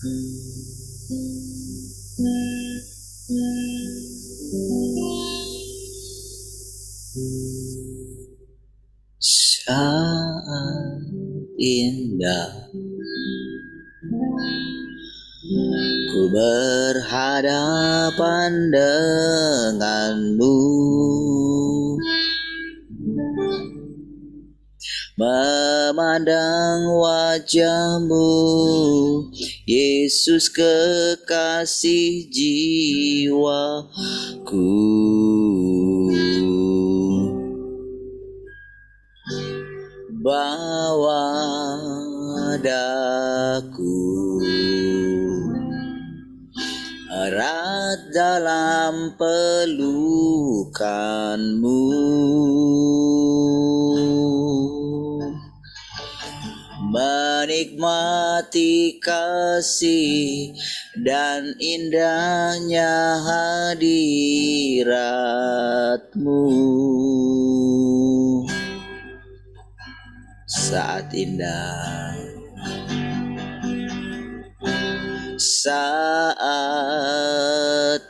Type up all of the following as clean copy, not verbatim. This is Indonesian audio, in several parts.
Saat indah ku berhadapan denganmu, memandang wajahmu, Yesus kekasih jiwaku. Bawa daku erat dalam pelukanmu, menikmati kasih dan indahnya hadiratmu. Saat indah, saat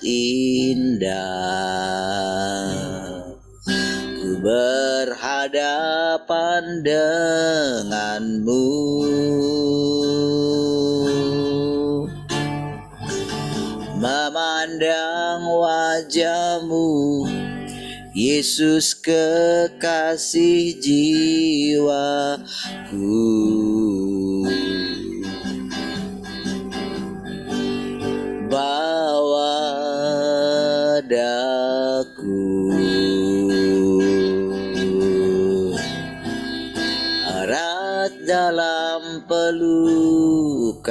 indah ku berhadapan denganmu, memandang wajahmu, Yesus kekasih jiwaku. Bawa daku erat dalam pelukanmu,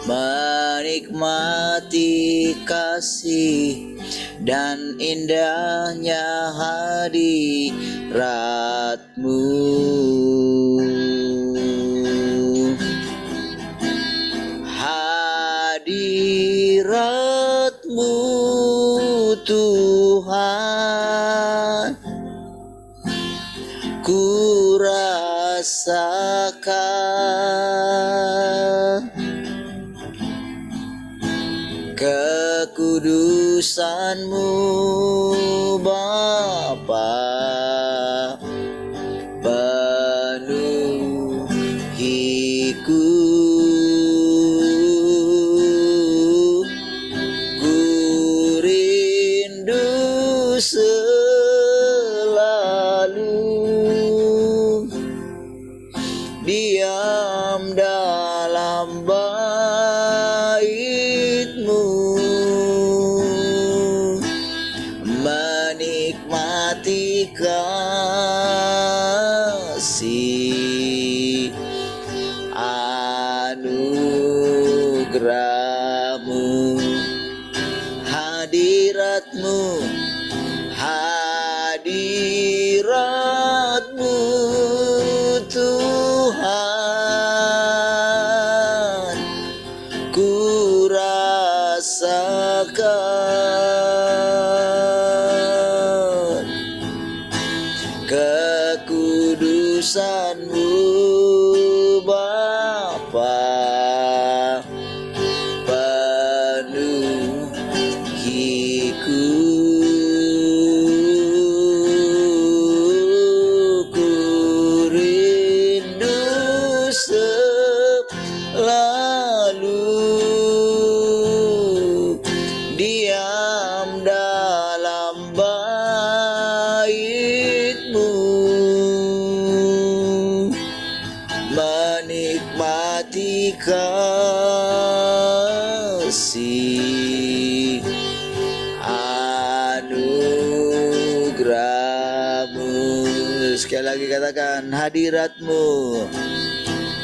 menikmati kasih dan indahnya hadiratmu. Hadiratmu Tuhan ku rasakan, kekudusan-Mu Bapa penuhiku. Ku rindu selalu diam dalam bait-Mu, menikmati kasih anugerah-Mu, hadirat-Mu, hadirat-Mu Tuhan ku rasakan, kekudusan-Mu Bapa penuhiku. Ku rindu selalu diam dalam bait-Mu, menikmati kasih anugerah-Mu. Sekali lagi katakan hadirat-Mu,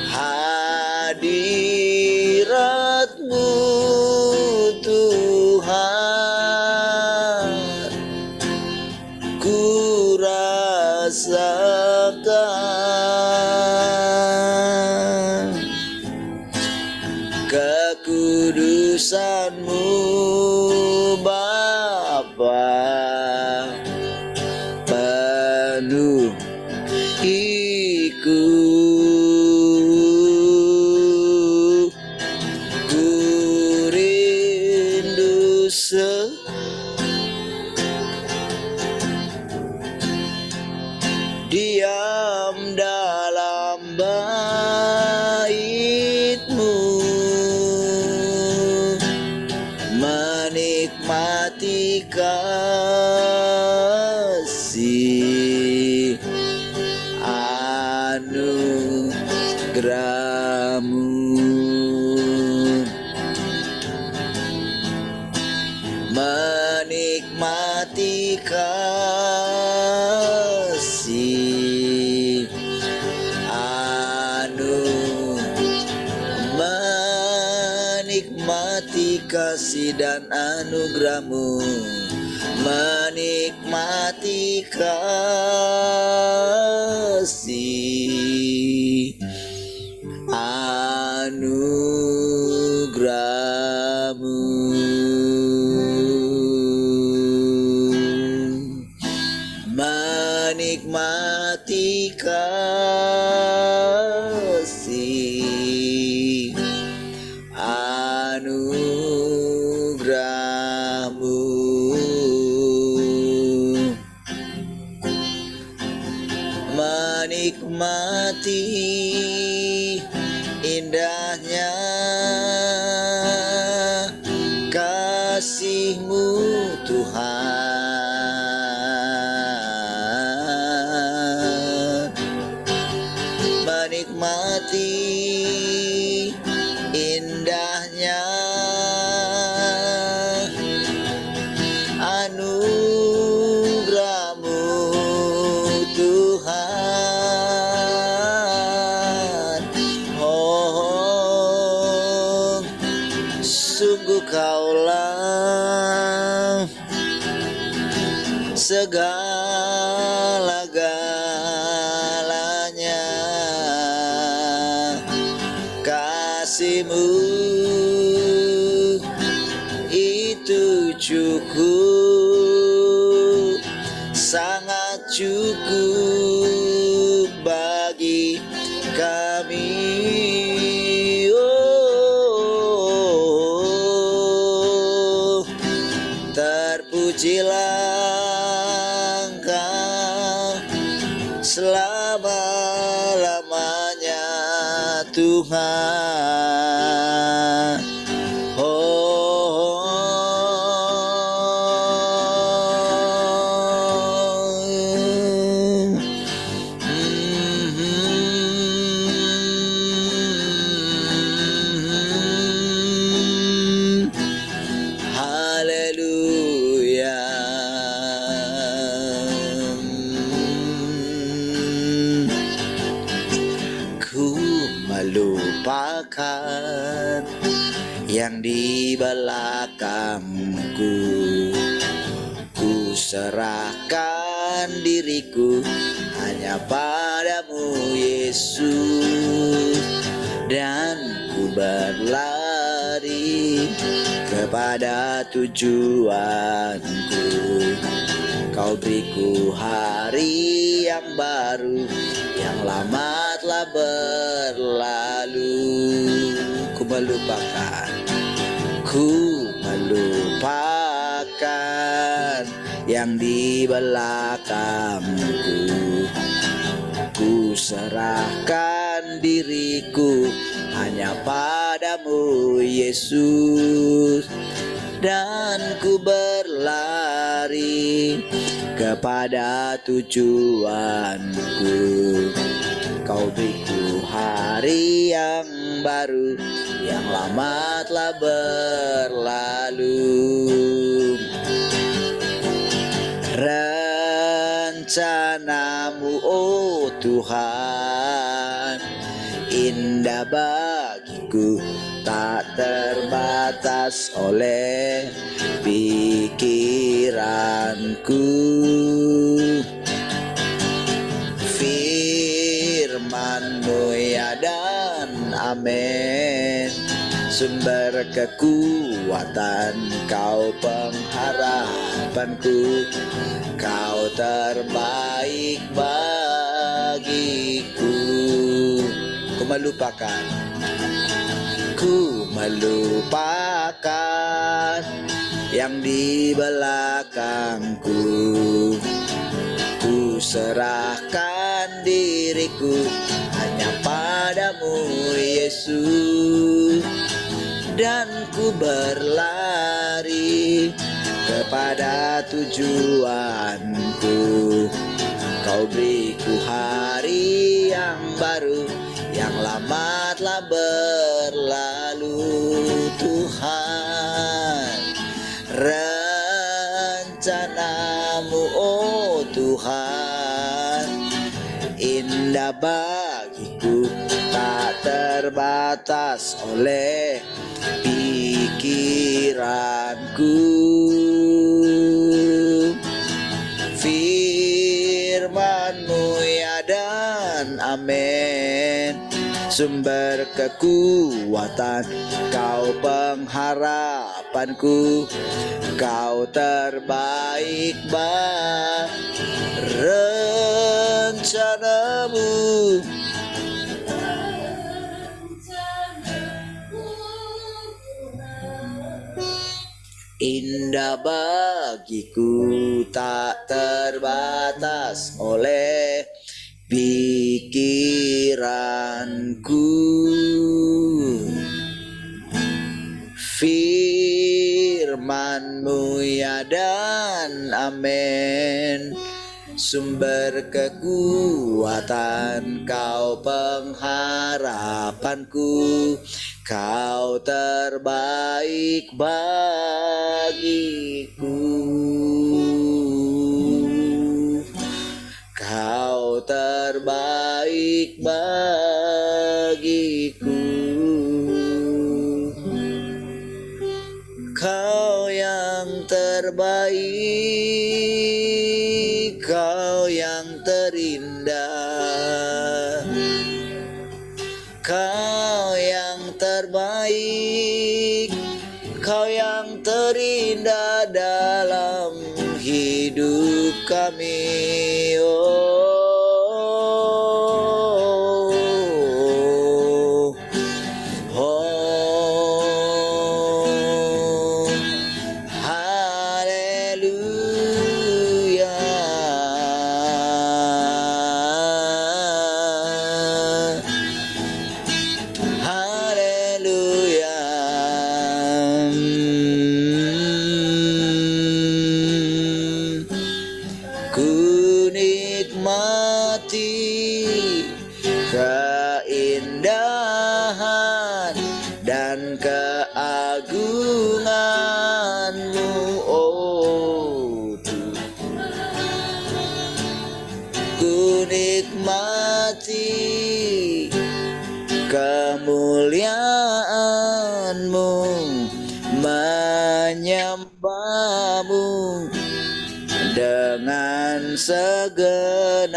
hadirat-Mu Tuhan ku rasakan, kekudusan-Mu Bapa penuhiku. diam dalam bait-Mu, menikmati kasih anugerah-Mu, menikmati kasih menikmati kasih dan anugerah-Mu, menikmati kasih anugerah-Mu, menikmati kasih anugerah-Mu, menikmati indahnya kasih-Mu Tuhan, menikmati indahnya anugerah-Mu Tuhan. Oh, sungguh Kaulah segala-galanya, kasih-Mu itu cukup, sangat cukup bagi kami. Oh, terpujilah Engkau selama-lamanya Tuhan. Haleluya. Ku melupakan yang di belakangku, ku serahkan diriku hanya padamu Yesus, dan ku berlari kepada tujuanku. Kau beriku hari yang baru, yang lama telah berlalu. Ku melupakan yang di belakangku, ku serahkan diriku hanya padamu Yesus, dan ku berlari kepada tujuanku. Kau beriku hari yang baru, yang lama telah berlalu. Rencana-Mu, oh Tuhan, indah bagiku, tak terbatas oleh pikiranku. Firman-Mu ya dan amin, sumber kekuatan, Kau pengharapanku, Kau terbaik bagiku. Ku melupakan yang di belakangku, ku serahkan hatiku hanya padamu Yesus, dan ku berlari kepada tujuanku. Kau beriku hari yang baru, yang lama telah berlalu. Tuhan, rencanamu oh Tuhan, indah bagiku, tak terbatas oleh pikiranku. Firman-Mu ya dan amin, sumber kekuatan, Kau pengharapanku, Kau terbaik rencana-Mu. Indah bagiku, tak terbatas oleh pikiranku. Firman-Mu ya dan amin, sumber kekuatan, Kau pengharapanku, Kau terbaik bagiku. Kau terbaik bagiku. Kau yang terbaik, Kau yang terindah, Kau yang terbaik, Kau yang terindah dalam hidup kami. Keindahan dan keagungan-Mu, oh Tuhan. Ku nikmati kemuliaan-Mu, menyembah-Mu dengan segenap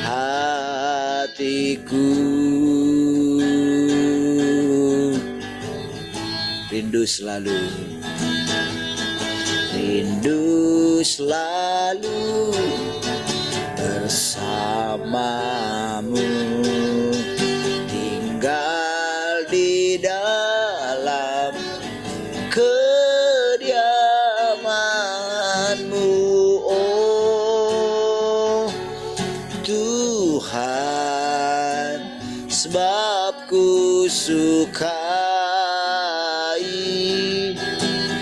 hatiku. Rindu selalu, rindu selalu bersama-Mu, tinggal di dalam kediaman-Mu, oh Tuhan, sebab ku sukai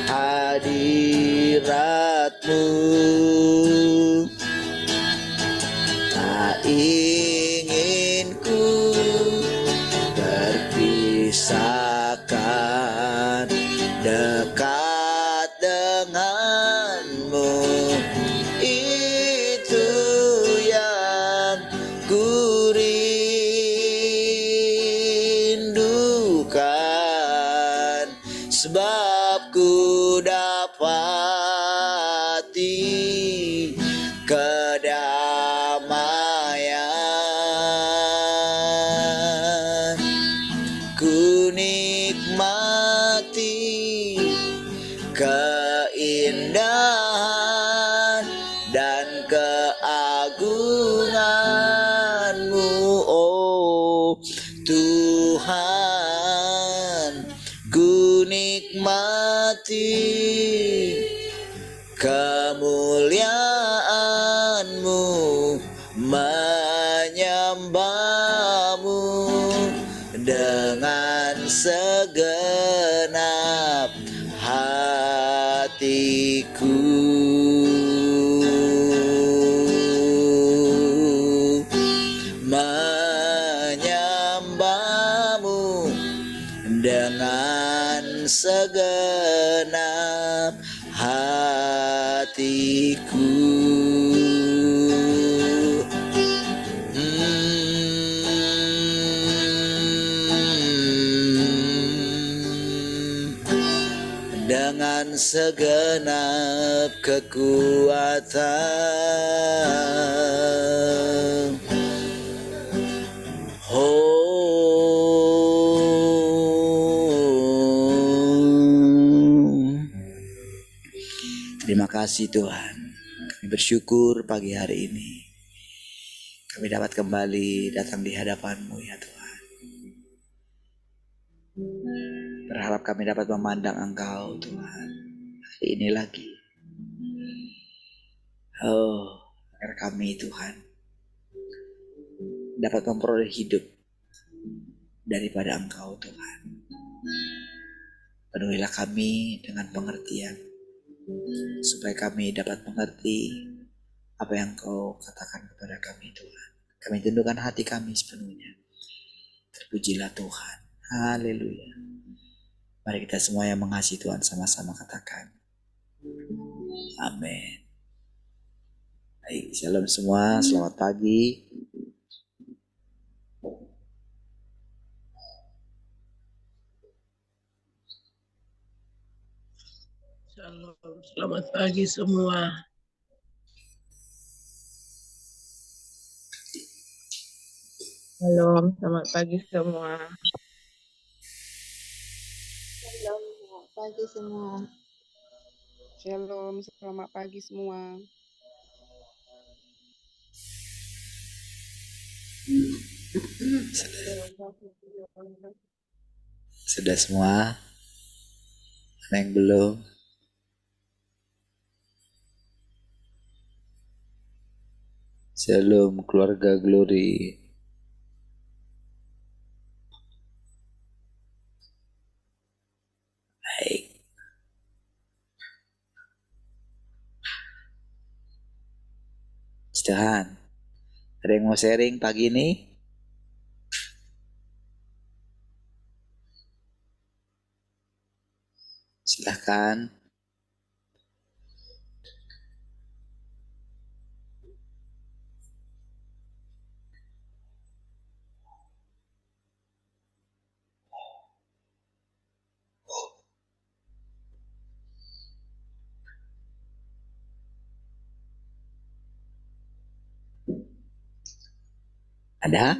hadirat-Mu. Tak ingin ku terpisahkan dekat dengan-Mu. Itu yang ku rindukan, sebab ku dapati kedamaian. Ku nikmati keindahan dan keagungan-Mu, oh Tuhan. Ku nikmati kemuliaan-Mu, menyembah hatiku. Dengan segenap kekuatan, terima kasih Tuhan. Kami bersyukur pagi hari ini kami dapat kembali datang di hadapan-Mu ya Tuhan. Berharap kami dapat memandang Engkau Tuhan hari ini lagi. Agar kami Tuhan dapat memperoleh hidup daripada Engkau Tuhan. Penuhilah kami dengan pengertian, supaya kami dapat mengerti apa yang Kau katakan kepada kami Tuhan. Kami tundukkan hati kami sepenuhnya. Terpujilah Tuhan. Haleluya. Mari kita semua yang mengasihi Tuhan sama-sama katakan amin. Baik, shalom semua, selamat pagi. Shalom, selamat pagi semua. Shalom, selamat pagi semua. Shalom, selamat pagi semua. Shalom, selamat pagi semua. Sudah semua? Ada yang belum? Shalom keluarga Glory. Baik. Tuhan, ada yang mau sharing pagi ini? Silahkan. Ada?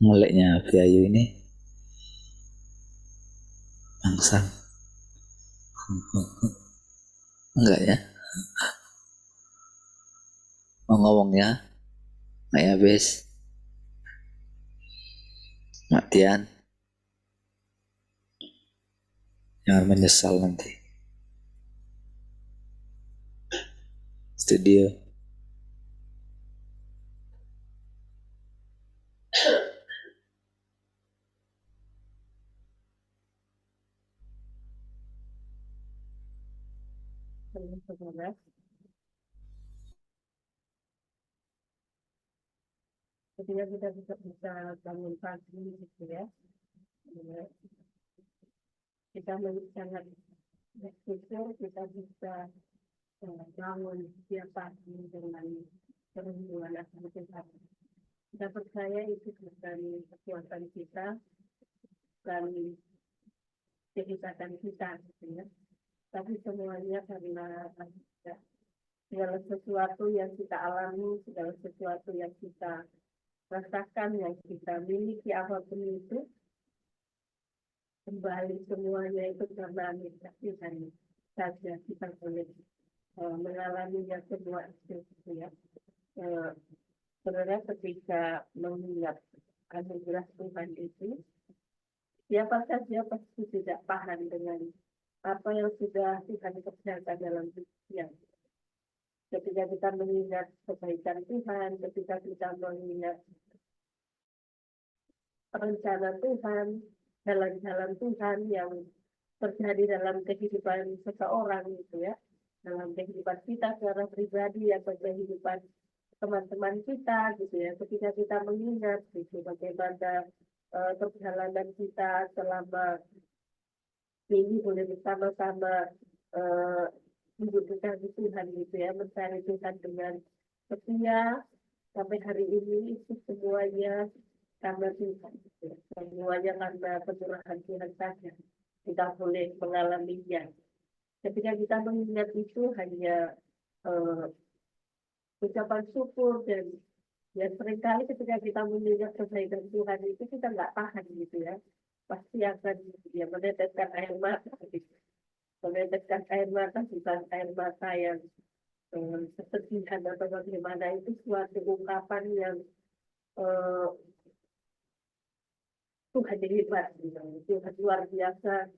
Mulainya Ayu ini langsung. Enggak ya? Mau ngomongnya? Nggak ya, Bes? Matian. Jangan menyesal nanti. Studio. Ketika kita bisa bangun pagi gitu ya, kita sangat bersyukur kita bisa bangun setiap pagi dengan perhubungan asal Tuhan. Kita percaya itu bukan kekuatan kita, bukan kehebatan kita gitu ya, tapi semuanya karena segala sesuatu yang kita alami, segala sesuatu yang kita rasakan, yang kita miliki apapun itu, kembali semuanya itu karena Tuhan saja kita boleh mengalaminya semua itu ya. Sebenarnya ketika mengingat anugerah Tuhan itu, siapa saja pasti tidak paham dengan apa yang sudah Tuhan kerjakan dalam hidup. Ketika kita mengingat kebaikan Tuhan, ketika kita mengingat rencana Tuhan, jalan-jalan Tuhan yang terjadi dalam kehidupan seseorang gitu ya, dalam kehidupan kita secara pribadi atau kehidupan teman-teman kita gitu ya, ketika kita mengingat gitu bagaimana perjalanan kita selama ini boleh bersama-sama duduk di Tuhan gitu ya, mencari Tuhan dengan setia sampai hari ini itu semuanya karena Tuhan, gitu ya. Semuanya karena pencurahan Tuhan saja kita boleh mengalaminya. Ketika kita mengingat itu hanya eh, ucapan syukur dan ya seringkali ketika kita mengingat kebaikan Tuhan itu kita nggak tahan gitu ya, pasti akan ya meneteskan air mata gitu. Meneteskan air mata bukan air mata yang kesedihan atau bagaimana, itu suatu ungkapan yang eh, Tuhan hebat gitu. Tuhan luar biasa,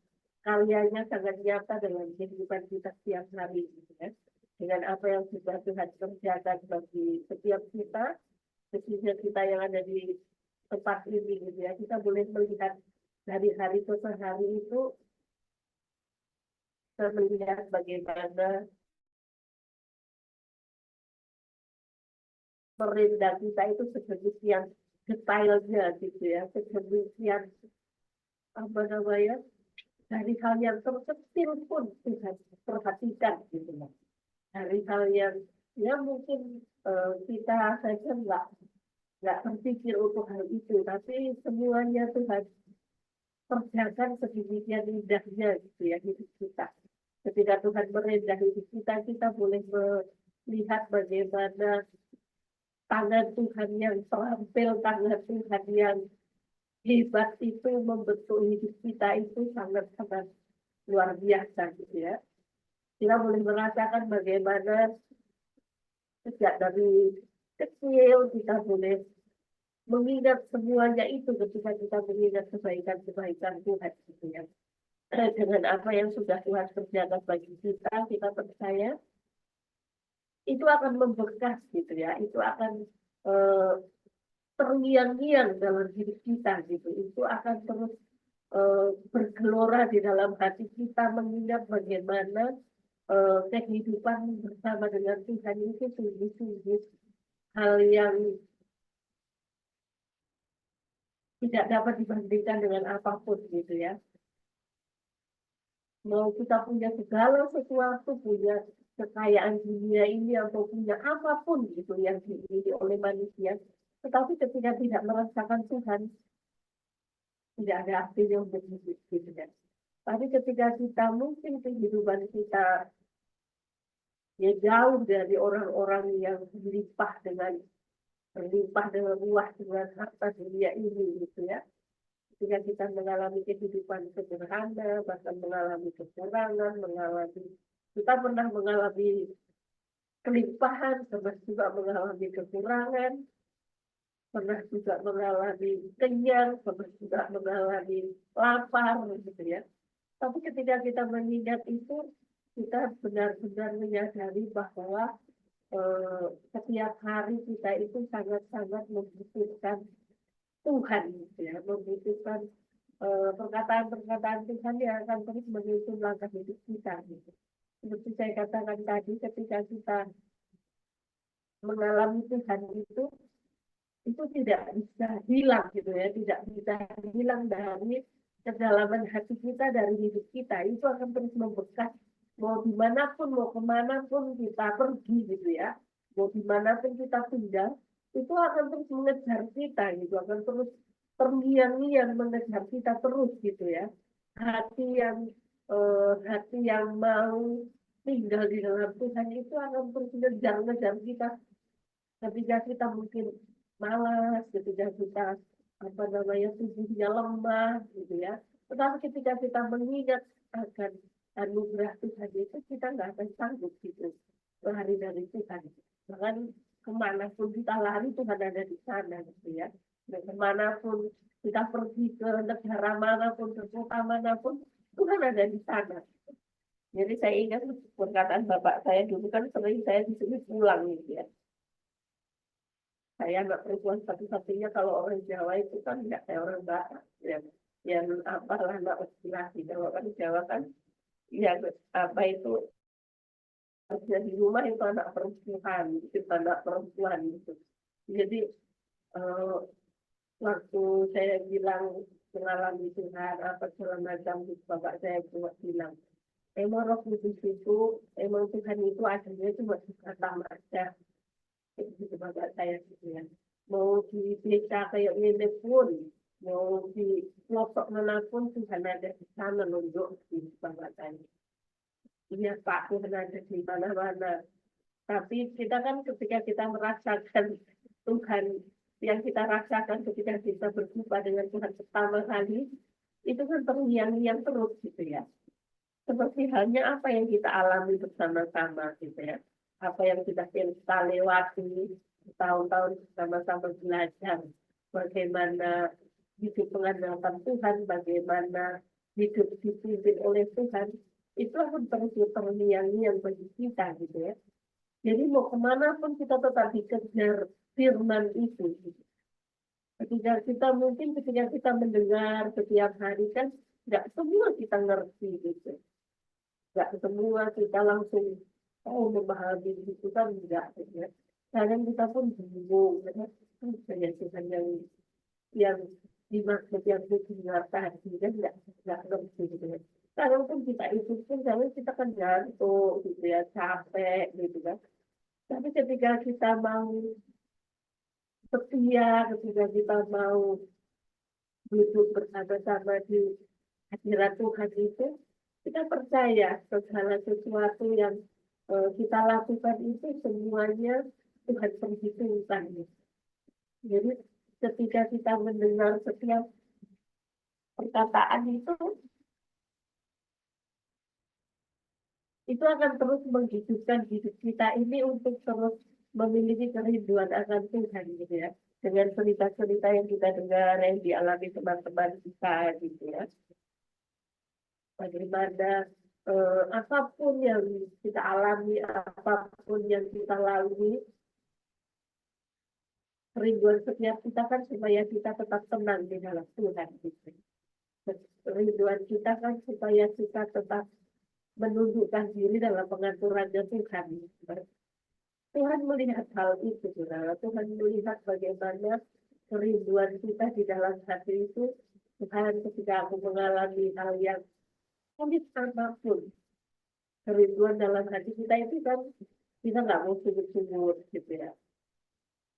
karyanya sangat nyata dalam kehidupan kita setiap hari gitu ya. Dengan apa yang sudah Tuhan kerjakan bagi setiap kita, khususnya kita yang ada di tempat ini gitu ya, kita boleh melihat dari hari ke hari itu, kita melihat bagaimana pemerintah kita itu sedemikian detailnya gitu ya, sedemikian apa namanya, dari hal yang terkecil pun Tuhan perhatikan gitu ya. Dari hal yang ya mungkin kita saja nggak terpikir untuk hal itu, tapi semuanya Tuhan kerjakan sedemikian indahnya gitu ya hidup kita. Ketika Tuhan merendah hidup kita, kita boleh melihat bagaimana tangan Tuhan yang terampil, tangan Tuhan yang hebat itu membentuk hidup kita itu sangat-sangat luar biasa gitu ya. Kita boleh merasakan bagaimana sejak dari kecil kita boleh mengingat semuanya itu ketika kita mengingat kebaikan-kebaikan Tuhan gitu ya. Dengan apa yang sudah Tuhan kerjakan bagi kita, kita percaya itu akan membekas gitu ya, itu akan terngiang-ngiang dalam hidup kita gitu, itu akan terus bergelora di dalam hati kita, mengingat bagaimana kehidupan bersama dengan Tuhan itu sungguh-sungguh hal yang tidak dapat dibandingkan dengan apapun gitu ya. Mau kita punya segala sesuatu, punya kekayaan dunia ini atau punya apapun gitu yang dimiliki oleh manusia, tetapi ketika tidak merasakan Tuhan, tidak ada artinya untuk hidup gitu kan. Tapi ketika kita mungkin kehidupan kita ya jauh dari orang-orang yang berlimpah dengan luas dengan harta dunia ini gitu ya. Ketika kita mengalami kehidupan sederhana, bahkan mengalami kekurangan, kita pernah mengalami kelimpahan, pernah juga mengalami kekurangan, pernah juga mengalami kenyang, pernah juga mengalami lapar, gitu ya. Tapi ketika kita mengingat itu, kita benar-benar menyadari bahwa setiap hari kita itu sangat-sangat membutuhkan Tuhan, gitu ya, membutuhkan perkataan-perkataan Tuhan yang akan terus menyusun langkah hidup kita. Gitu. Seperti saya katakan tadi, ketika kita mengalami Tuhan itu tidak bisa hilang gitu ya, tidak bisa hilang dari kedalaman hati kita, dari hidup kita. Itu akan terus membekas, mau dimanapun, mau kemanapun kita pergi gitu ya, mau dimanapun kita pindah, itu akan terus mengejar kita gitu, akan terus terngiang-ngiang mengejar kita terus gitu ya. Hati yang mau tinggal di dalam Tuhan itu akan terus mengejar-ngejar kita ketika kita mungkin malas, ketika kita tubuhnya lemah gitu ya. Tetapi ketika kita mengingat akan anugerah Tuhan itu, kita nggak akan sanggup gitu lari dari Tuhan. Bahkan kemanapun kita lari, Tuhan ada di sana gitu ya. Dan kemanapun kita pergi, ke negara manapun, ke kota manapun, Tuhan ada di sana. Jadi saya ingat perkataan bapak saya dulu kan sering saya disuruh pulang gitu ya. Saya anak perempuan satu-satunya, kalau orang Jawa itu kan nggak kayak orang Batak yang apalah anak laki-laki. Kalau kan Jawa kan ya apa itu kerja di rumah itu anak perempuan gitu. Jadi waktu saya bilang mengalami Tuhan apa segala macam gitu bapak saya cuma bilang emang roh kudus itu emang Tuhan itu aslinya cuma kata aja itu bapak saya gitu ya mau di desa kayak ini pun mau di pelosok manapun Tuhan ada di sana nunjuk di bapak saya iya Pak Tuhan ada di mana-mana tapi kita kan ketika kita merasakan Tuhan yang kita rasakan ketika kita berjumpa dengan Tuhan pertama kali, itu kan terngiang-ngiang terus gitu ya. Seperti halnya apa yang kita alami bersama-sama gitu ya. Apa yang kita lewati tahun-tahun bersama-sama belajar. Bagaimana hidup mengandalkan Tuhan, bagaimana hidup dipimpin oleh Tuhan. Itu akan terus terngiang-ngiang bagi kita gitu ya. Jadi mau kemana pun kita tetap dikejar firman itu. Ketika kita mendengar setiap hari kan nggak semua kita ngerti gitu. Nggak semua kita langsung memahami itu kan enggak. Ya. Kadang kita pun bingung. Banyak Tuhan yang dimaksud yang didengar tadi kan nggak ngerti gitu ya. Kadang pun kita itu pun kadang kita kan ngantuk gitu ya, capek gitu kan. Tapi ketika kita mau setia, ketika kita mau duduk bersama-sama di hadirat Tuhan itu, kita percaya segala sesuatu yang kita lakukan itu semuanya Tuhan perhitungkan. Jadi ketika kita mendengar setiap perkataan itu akan terus menghidupkan hidup kita ini untuk terus memiliki kerinduan akan Tuhan gitu ya. Dengan cerita-cerita yang kita dengar, yang dialami teman-teman kita gitu ya. Bagaimana apapun yang kita alami, apapun yang kita lalui, kerinduan setiap kita kan supaya kita tetap tenang di dalam Tuhan gitu. Kerinduan kita kan supaya kita tetap menundukkan diri dalam pengaturannya Tuhan. Tuhan melihat hal itu, saudara. Tuhan melihat bagaimana kerinduan kita di dalam hati itu. Tuhan ketika aku mengalami hal yang sulit apapun, kerinduan dalam hati kita itu kan kita nggak mau sungguh-sungguh gitu ya.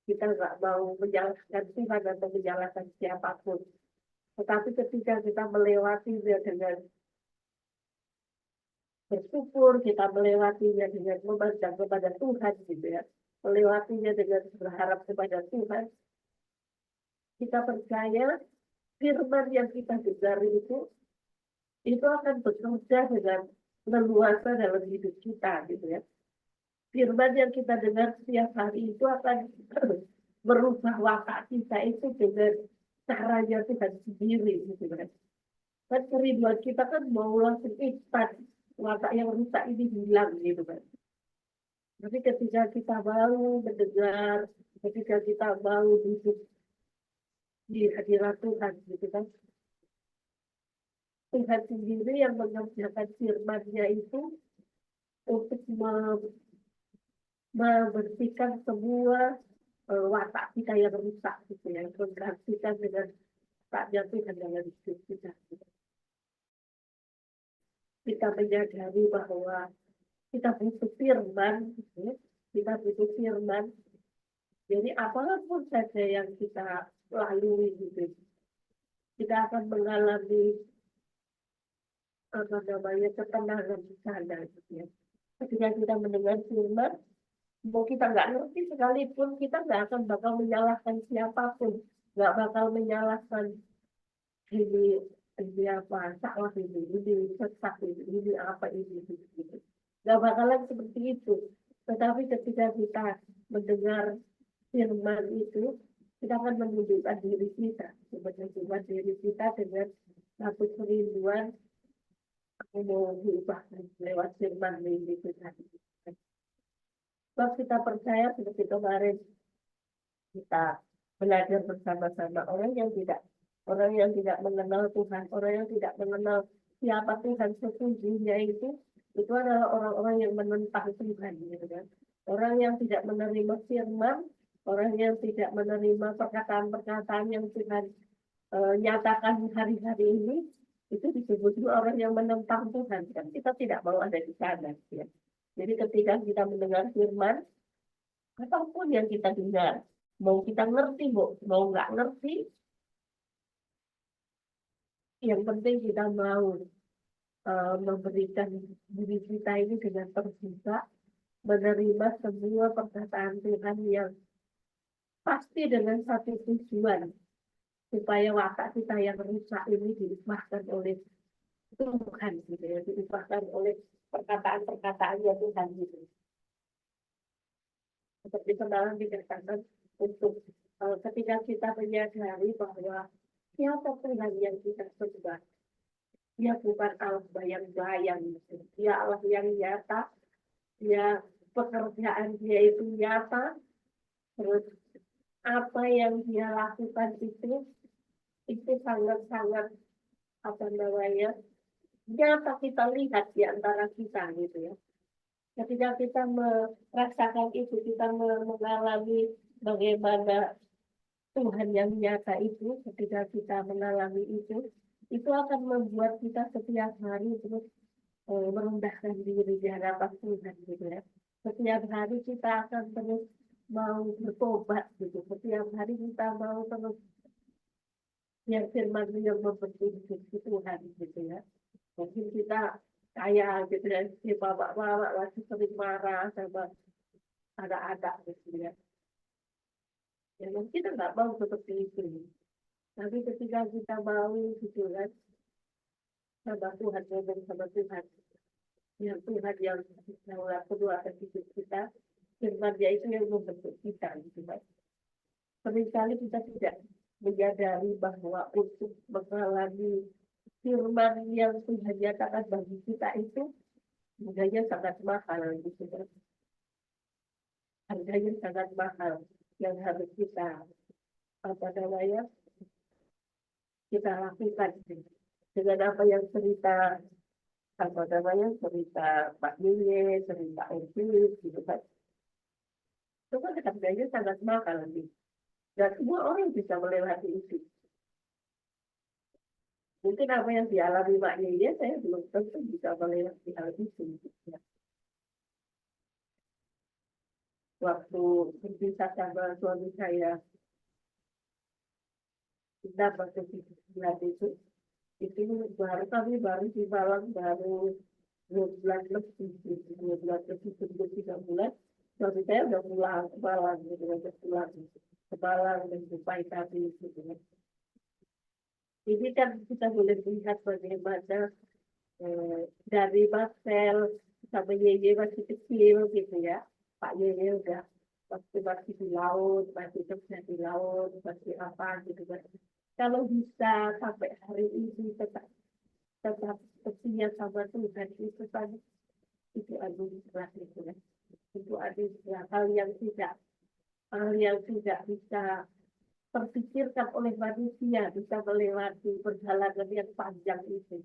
Kita nggak mau menyalahkan Tuhan atau menyalahkan siapapun. Tetapi ketika kita melewatinya dengan bersyukur, kita melewatinya dengan memandang kepada Tuhan gitu ya, melewatinya dengan berharap kepada Tuhan, kita percaya firman yang kita dengar itu akan bekerja dengan leluasa dalam hidup kita gitu ya. Firman yang kita dengar setiap hari itu akan merubah watak kita itu dengan caranya Tuhan sendiri gitu kan. Dan kerinduan kita kan mau langsung instan watak yang rusak ini hilang gitu kan. Tapi ketika kita mau mendengar, ketika kita mau duduk di hadirat Tuhan gitu kan, Tuhan sendiri yang mengerjakan firman-Nya itu untuk membersihkan semua watak kita yang rusak gitu ya, menggantikan dengan wataknya Tuhan dalam hidup kita. Kita menyadari bahwa kita butuh firman, gitu. Kita butuh firman. Jadi apapun saja yang kita lalui gitu, kita akan mengalami ketenangan di sana. Gitu ya. Ketika kita mendengar firman, mau kita nggak ngerti sekalipun, kita nggak akan bakal menyalahkan siapapun, nggak bakal menyalahkan ini apa salah ini sesat ini apa ini gitu. Nggak bakalan seperti itu. Tetapi ketika kita mendengar firman itu, kita akan menundukkan diri kita, menundukkan diri kita dengan satu kerinduan aku mau diubahkan lewat firman ini kita. Sebab kita percaya seperti kemarin kita belajar bersama-sama orang yang tidak mengenal Tuhan, orang yang tidak mengenal siapa Tuhan sesungguhnya itu adalah orang-orang yang menentang Tuhan, gitu kan? Orang yang tidak menerima firman, orang yang tidak menerima perkataan-perkataan yang Tuhan nyatakan hari-hari ini, itu disebut juga orang yang menentang Tuhan. Kan kita tidak mau ada di sana. Ya. Jadi ketika kita mendengar firman, apapun yang kita dengar, mau kita ngerti, mau nggak ngerti, yang penting kita mau memberikan diri kita ini dengan terbuka, menerima semua perkataan Tuhan yang pasti dengan satu tujuan, supaya watak kita yang rusak ini diubahkan oleh Tuhan, gitu ya, diubahkan oleh perkataan-perkataannya Tuhan gitu. Seperti kemarin dikatakan untuk ketika kita menyadari bahwa siapa Tuhan yang kita sembah, dia bukan Allah bayang-bayang, dia Allah yang nyata, dia pekerjaan dia itu nyata, terus apa yang dia lakukan itu sangat-sangat apa namanya nyata kita lihat di antara kita gitu ya. Ketika kita merasakan itu, kita mengalami bagaimana Tuhan yang nyata itu, ketika kita mengalami itu akan membuat kita setiap hari terus merendahkan diri di hadapan Tuhan gitu ya. Setiap hari kita akan terus mau bertobat gitu. Setiap hari kita mau terus yang firman yang memperbaiki Tuhan gitu ya. Mungkin kita kayak gitu ya, si bapak-bapak masih sering marah sama anak-anak gitu ya. Ya mungkin kita nggak mau seperti itu. Tapi ketika kita mau gitu kan, sama Tuhan, ngomong sama Tuhan, yang Tuhan yang kedua akan hidup kita, firman dia itu yang membentuk kita gitu kan. Seringkali kita tidak menyadari bahwa untuk mengalami firman yang Tuhan nyatakan bagi kita itu harganya sangat mahal gitu kan. Harganya sangat mahal yang harus kita apa namanya kita lakukan dengan apa yang cerita apa namanya cerita Pak Yeye, cerita Orpheus gitu kan. Itu kan harganya sangat mahal nih. Dan semua orang bisa melewati itu. Mungkin apa yang dialami Pak Yeye, saya belum tentu bisa melewati hal itu. Ya. Waktu berpisah sama suami saya, kita waktu bulan itu baru di Malang baru 2 bulan lebih, 2 bulan lebih, 3 bulan. Suami saya udah pulang ke Malang, gitu, udah pulang ke Malang dan jumpai kami, gitu. Ini kan kita boleh lihat bagaimana dari Marcel sampai Yeye masih kecil gitu ya. Pak Yeye udah masih di laut, masih kerja di laut, masih apa gitu kan. Kalau bisa sampai hari ini tetap setia sama Tuhan itu kan itu anugerah gitu kan. Itu anugerah hal yang tidak bisa terpikirkan oleh manusia, bisa melewati perjalanan yang panjang itu.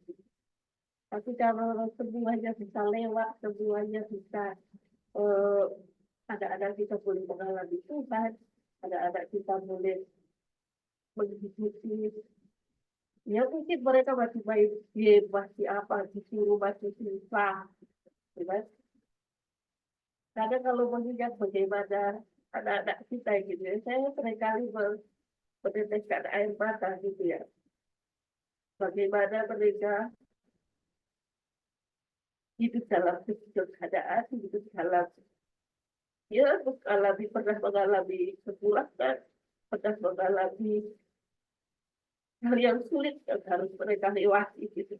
Tapi kalau semuanya bisa lewat, semuanya bisa ada kita boleh mengalami Tuhan, ada kita boleh menghidupi. Ya mungkin mereka masih main game, masih apa, disuruh masih susah. Kan? Karena kalau mengingat bagaimana anak-anak kita gitu ya, saya seringkali meneteskan air mata gitu ya. Bagaimana mereka hidup dalam keadaan, hidup dalam ya pernah mengalami kekurangan, pernah mengalami hal yang sulit yang harus mereka lewati gitu.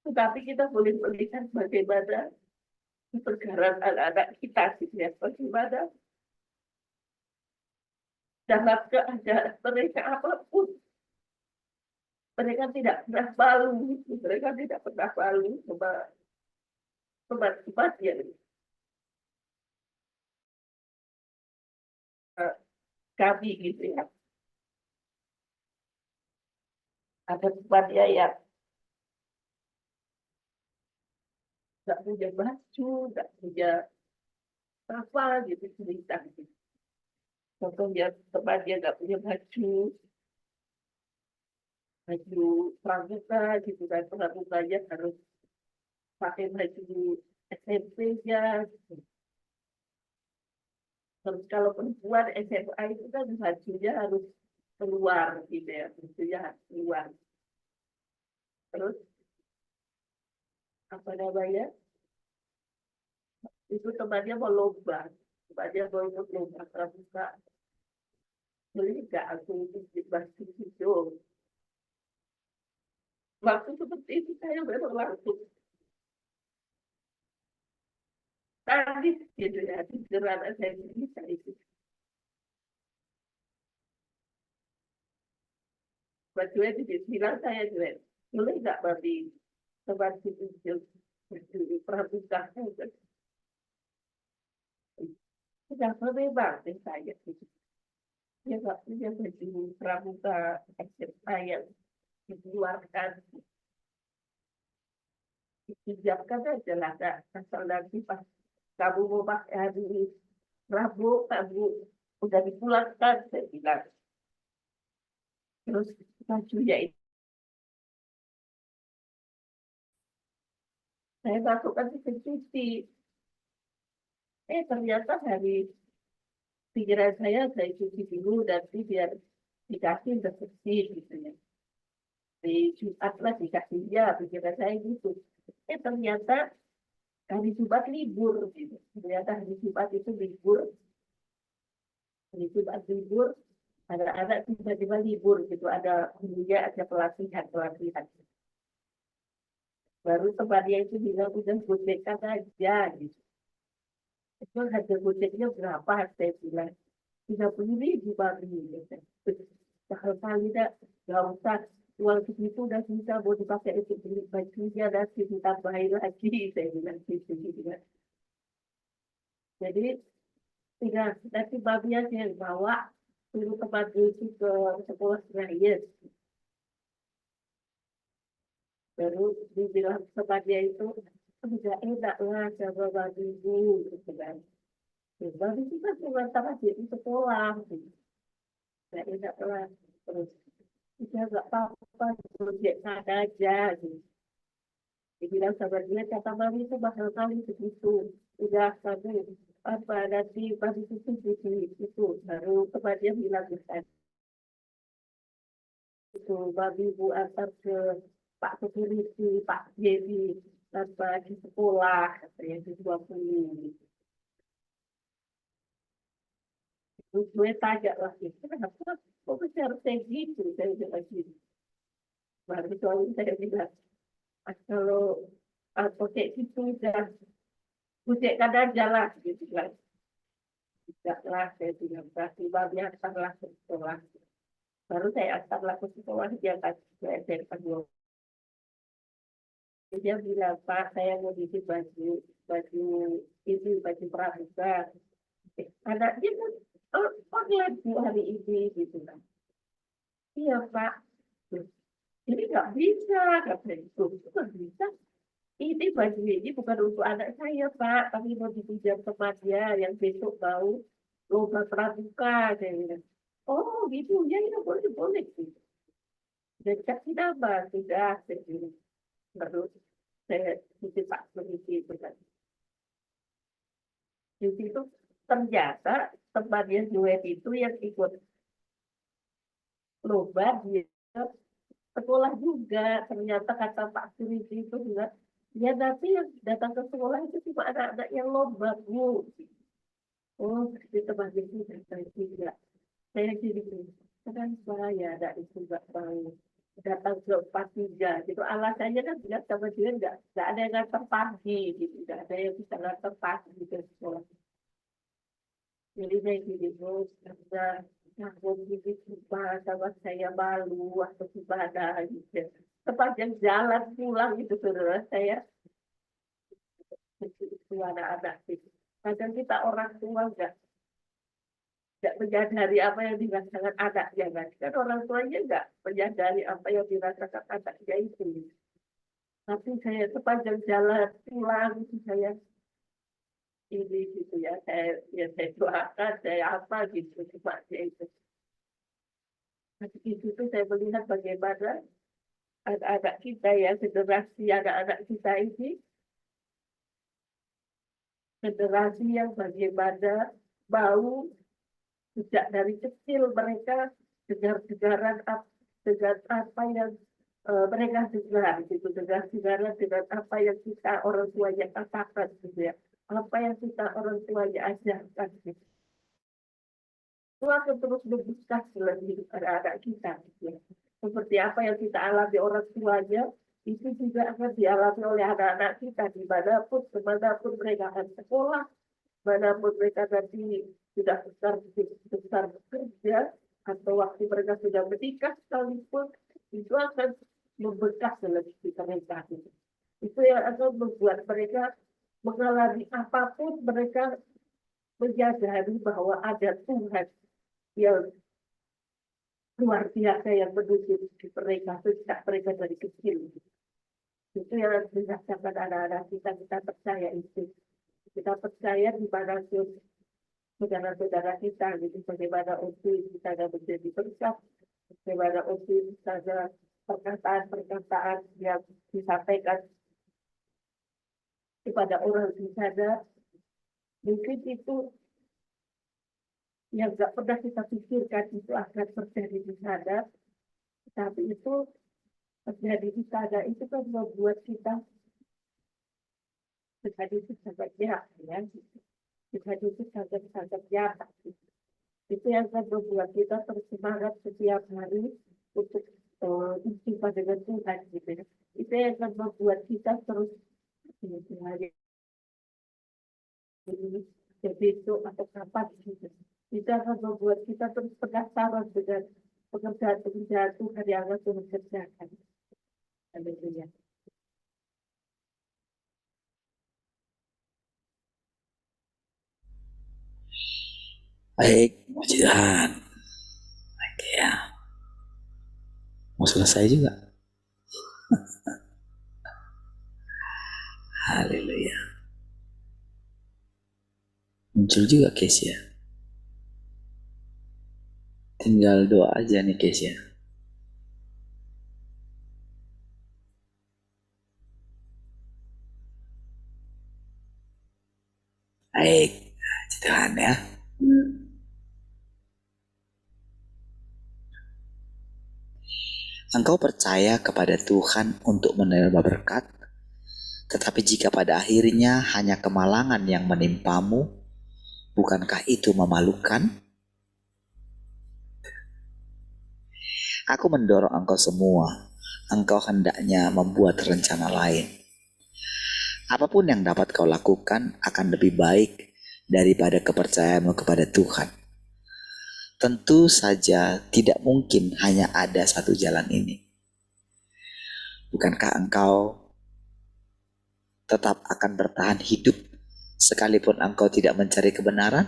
Tetapi kita boleh melihat bagaimana ketegaran anak-anak kita gitu ya, bagaimana dalam keadaan mereka apapun mereka tidak pernah malu, mereka tidak pernah malu sama teman-teman yang kami gitu ya. Ada temannya yang nggak punya baju, nggak punya apa gitu cerita. Contohnya temannya nggak punya baju, baju pramuka gitu kan, pramukanya harus pakai baju SMP-nya. Terus kalau perempuan SMA itu kan bajunya harus keluar gitu ya, bajunya harus keluar. Terus apa namanya? Itu temannya mau lomba, temannya mau ikut lomba pramuka. Beli nggak aku ikut baju itu. Waktu seperti itu saya memang langsung tadi gitu ya, pikiran saya bisa itu. Bajunya bilang saya juga, boleh nggak babi seperti itu baju pramuka? Sudah bebas saya gitu. Dia nggak punya baju pramuka SMA yang dikeluarkan, dijamkan aja lah, nggak asal nanti pas kamu mau pakai hari Rabu, kamu udah dipulangkan, saya bilang. Terus bajunya itu saya masukkan di cuci. Ternyata hari pikiran saya cuci dulu nanti biar dikasih bersih gitu ya. Di Jumat lah dikasihnya, pikiran saya gitu. Ternyata hari Jumat libur gitu. Ternyata hari Jumat itu libur. Hari Jumat libur, anak-anak tiba-tiba libur gitu. Ada gurunya, ada pelatihan. Baru temannya itu bilang udah gocekan aja gitu. Itu harga gojeknya berapa? Saya bilang 30.000 baru gitu. Bakal kali nggak usah uang segitu udah bisa mau dipakai untuk beli bajunya dan ditambahin lagi. Saya bilang gitu kan. Jadi tinggal nanti babinya yang bawa suruh tempat itu ke sekolah Serayes. Baru dibilang tempatnya itu tidak enak lah sama babi ibu gitu kan. Babi itu kan cuma sama di sekolah gitu. Tidak enak lah. Terus udah nggak apa-apa, projek sana aja gitu. Dibilang sama dia kata mami itu bakal kali begitu. Udah kamu apa nanti babi itu baru tempat dia bilang besar itu babi bu antar ke Pak Security, Pak Jadi tanpa di sekolah katanya di 20 gitu. Terus gue tanya lagi, kenapa kok bisa harus kayak gitu? Saya bilang gitu. Baru soalnya saya bilang, kalau pakai itu udah kucek kadar jalan gitu kan. Tidaklah saya bilang, berarti babi antarlah ke sekolah. Baru saya antarlah ke sekolah, dia kasih ke SMP 2. Dia bilang, Pak, saya mau bikin baju ini, baju pramuka. Anaknya kan, online Bu hari ini, gitu kan. Iya, Pak. Ini nggak bisa, katanya itu. Nggak bisa. Ini baju ini bukan untuk anak saya, Pak. Tapi mau dipinjam teman dia yang besok mau lomba pramuka. Saya bilang, oh gitu, ya, ya boleh. Gitu. Dan kasih nama, sudah. Saya bilang. Terus saya ikuti Pak Polisi itu kan. Di situ ternyata tempatnya duet itu yang ikut lomba dia sekolah juga. Ternyata kata Pak Polisi itu juga, ya nanti yang datang ke sekolah itu cuma anak-anak yang lomba, Bu. Oh, di tempat itu saya tidak. Saya jadi kenapa ya ada itu nggak tahu datang ke 43 gitu alasannya kan tidak sama dia nggak ada yang ngantar pagi gitu nggak ada yang bisa ngantar pagi gitu sekolah. Jadi saya gini terus karena aku gitu lupa sama saya malu atau gimana gitu sepanjang jalan pulang gitu saudara saya itu anak-anak gitu kadang kita orang tua nggak menyadari apa yang dirasakan anaknya kan orang tuanya nggak menyadari apa yang dirasakan anaknya itu. Tapi saya sepanjang jalan pulang itu saya ini gitu ya saya doakan saya apa gitu cuma dia itu. Tapi itu tuh saya melihat bagaimana anak-anak kita ya, generasi anak-anak kita ini, generasi yang bagaimana mau sejak dari kecil mereka dengar-dengaran dengan apa yang mereka dengar gitu, dengar-dengaran dengan apa yang kita orang tuanya katakan gitu ya, apa yang kita orang tuanya ajarkan gitu. Itu akan terus membekas dalam hidup anak-anak kita gitu ya. Seperti apa yang kita alami orang tuanya, itu juga akan dialami oleh anak-anak kita dimanapun, kemanapun mereka akan sekolah, manapun mereka nanti sudah besar besar bekerja, atau waktu mereka sudah menikah sekalipun, itu akan membekas dalam hidup mereka. Itu yang akan membuat mereka mengalami apapun, mereka menyadari bahwa ada Tuhan yang luar biasa yang menuntut mereka sejak mereka dari kecil. Itu yang harus dirasakan anak-anak kita, kita percaya itu. Kita percaya di mana saudara-saudara kita, gitu, bagaimana untuk kita menjadi berkat, bagaimana untuk misalnya perkataan-perkataan yang disampaikan kepada orang di sana, mungkin itu yang nggak pernah kita pikirkan itu akan terjadi di sana, tapi itu terjadi di sana, itu kan membuat kita menjadi sangat nyata, ya, menjadi sangat nyata. Itu yang akan membuat kita tersemangat setiap hari untuk istighfar dengan Tuhan gitu ya. Itu yang akan membuat kita terus hari ini besok atau kapan gitu. Itu akan membuat kita terus penasaran dengan pekerjaan-pekerjaan Tuhan yang akan Tuhan kerjakan. Haleluya. Baik, puji Tuhan. Oke ya, mau selesai juga. Haleluya. Muncul juga case ya. Tinggal doa aja nih case ya. Baik, puji Tuhan ya. Engkau percaya kepada Tuhan untuk menerima berkat, tetapi jika pada akhirnya hanya kemalangan yang menimpamu, bukankah itu memalukan? Aku mendorong engkau semua, engkau hendaknya membuat rencana lain. Apapun yang dapat kau lakukan akan lebih baik daripada kepercayaanmu kepada Tuhan. Tentu saja tidak mungkin hanya ada satu jalan ini. Bukankah engkau tetap akan bertahan hidup sekalipun engkau tidak mencari kebenaran?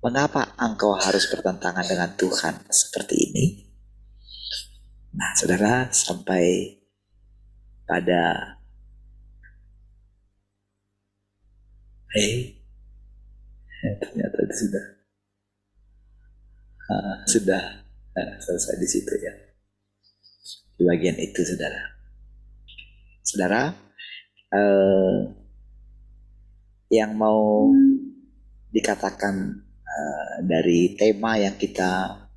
Mengapa engkau harus bertentangan dengan Tuhan seperti ini? Nah, saudara, sampai pada ternyata sudah selesai di situ ya. Di bagian itu, saudara. Saudara, yang mau dikatakan dari tema yang kita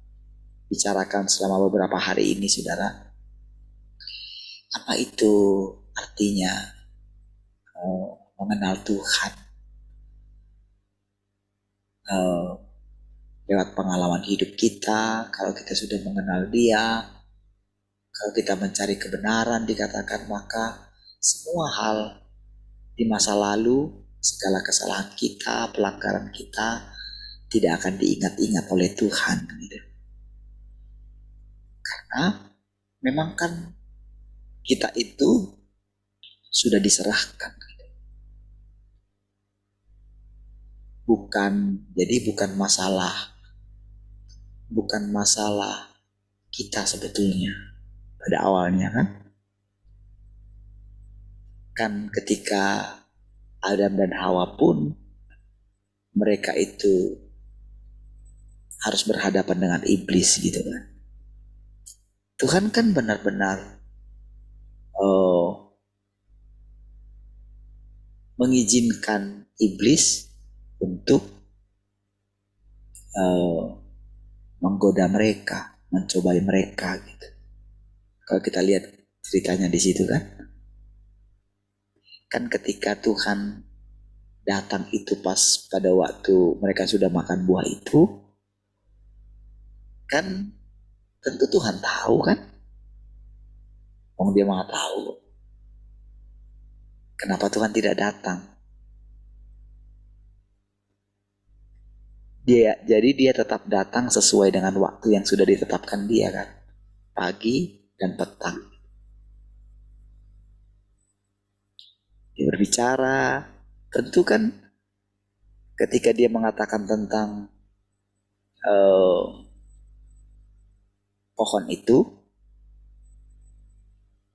bicarakan selama beberapa hari ini, saudara, apa itu artinya mengenal Tuhan lewat pengalaman hidup kita? Kalau kita sudah mengenal Dia, kalau kita mencari kebenaran, dikatakan maka semua hal di masa lalu, segala kesalahan kita, pelanggaran kita tidak akan diingat-ingat oleh Tuhan gitu. Karena memang kan kita itu sudah diserahkan gitu. Bukan masalah kita sebetulnya pada awalnya kan ketika Adam dan Hawa pun mereka itu harus berhadapan dengan iblis gitu kan. Tuhan kan benar-benar mengizinkan iblis untuk menggoda mereka, mencobai mereka gitu. Kalau kita lihat ceritanya di situ kan ketika Tuhan datang itu pas pada waktu mereka sudah makan buah itu, kan tentu Tuhan tahu kan, dia maha tahu. Kenapa Tuhan tidak datang? Jadi dia tetap datang sesuai dengan waktu yang sudah ditetapkan dia kan, pagi dan petang. Dia berbicara, tentu kan ketika dia mengatakan tentang pohon itu,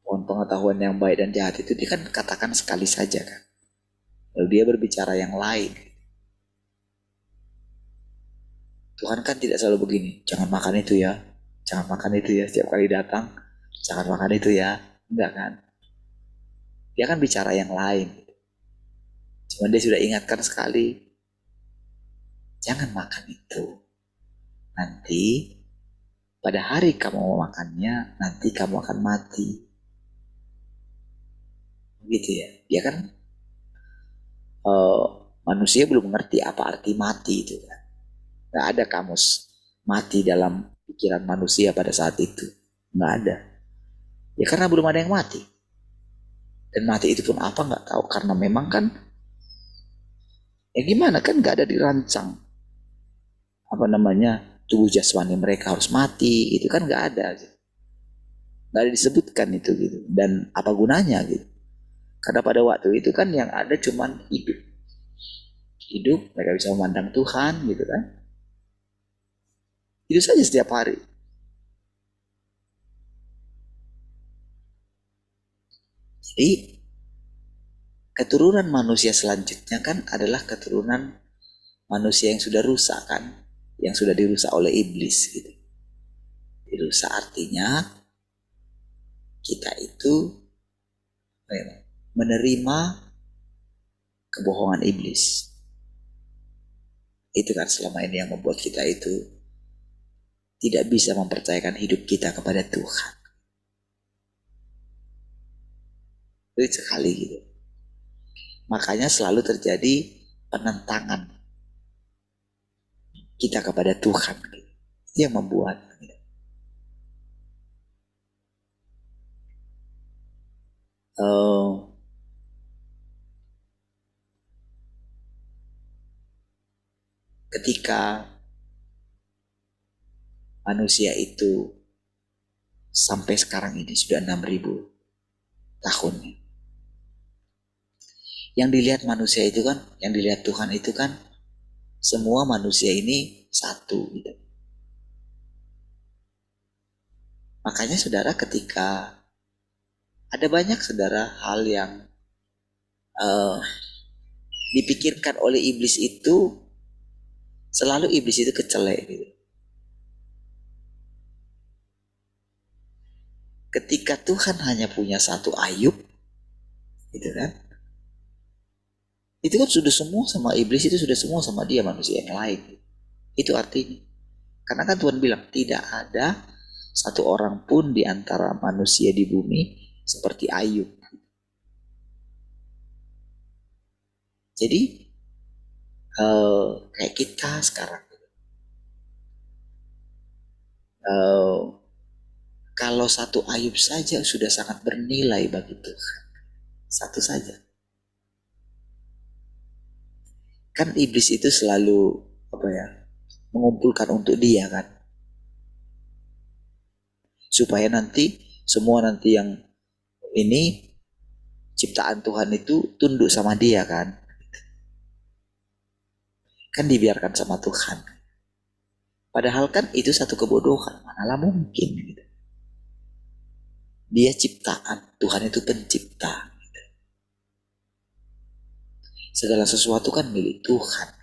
pohon pengetahuan yang baik dan jahat itu, dia kan katakan sekali saja kan. Lalu dia berbicara yang lain. Tuhan kan tidak selalu begini, jangan makan itu ya, jangan makan itu ya, setiap kali datang, jangan makan itu ya. Enggak kan. Dia kan bicara yang lain. Cuma dia sudah ingatkan sekali, jangan makan itu. Nanti pada hari kamu mau makannya, nanti kamu akan mati. Gitu ya. Dia kan manusia belum mengerti apa arti mati itu kan. Gak ada kamus mati dalam pikiran manusia pada saat itu. Gak ada. Ya karena belum ada yang mati. Dan mati itu pun apa gak tahu. Karena memang kan, ya gimana kan gak ada dirancang. Tubuh jasmani mereka harus mati. Itu kan gak ada. Gak ada disebutkan itu gitu. Dan apa gunanya gitu. Karena pada waktu itu kan yang ada cuman hidup. Hidup, mereka bisa memandang Tuhan gitu kan. Itu saja setiap hari. Jadi keturunan manusia selanjutnya kan adalah keturunan manusia yang sudah rusak kan, yang sudah dirusak oleh iblis gitu. Dirusak artinya kita itu menerima kebohongan iblis. Itu kan selama ini yang membuat kita itu tidak bisa mempercayakan hidup kita kepada Tuhan. Itu sekali gitu. Makanya selalu terjadi penentangan kita kepada Tuhan. Itu yang membuat ketika manusia itu sampai sekarang ini sudah 6.000 tahun. Yang dilihat manusia itu kan, yang dilihat Tuhan itu kan, semua manusia ini satu gitu. Makanya saudara, ketika ada banyak saudara hal yang dipikirkan oleh iblis itu, selalu iblis itu kecelek gitu. Ketika Tuhan hanya punya satu Ayub, gitu kan? Itu kan sudah semua sama iblis, itu sudah semua sama dia manusia yang lain. Itu artinya. Karena kan Tuhan bilang tidak ada satu orang pun di antara manusia di bumi seperti Ayub. Jadi kayak kita sekarang. Kalau satu Ayub saja sudah sangat bernilai bagi Tuhan. Satu saja. Kan iblis itu selalu mengumpulkan untuk dia kan. Supaya nanti semua nanti yang ini ciptaan Tuhan itu tunduk sama dia kan. Kan dibiarkan sama Tuhan. Padahal kan itu satu kebodohan. Manalah mungkin gitu. Dia ciptaan, Tuhan itu pencipta. Segala sesuatu kan milik Tuhan.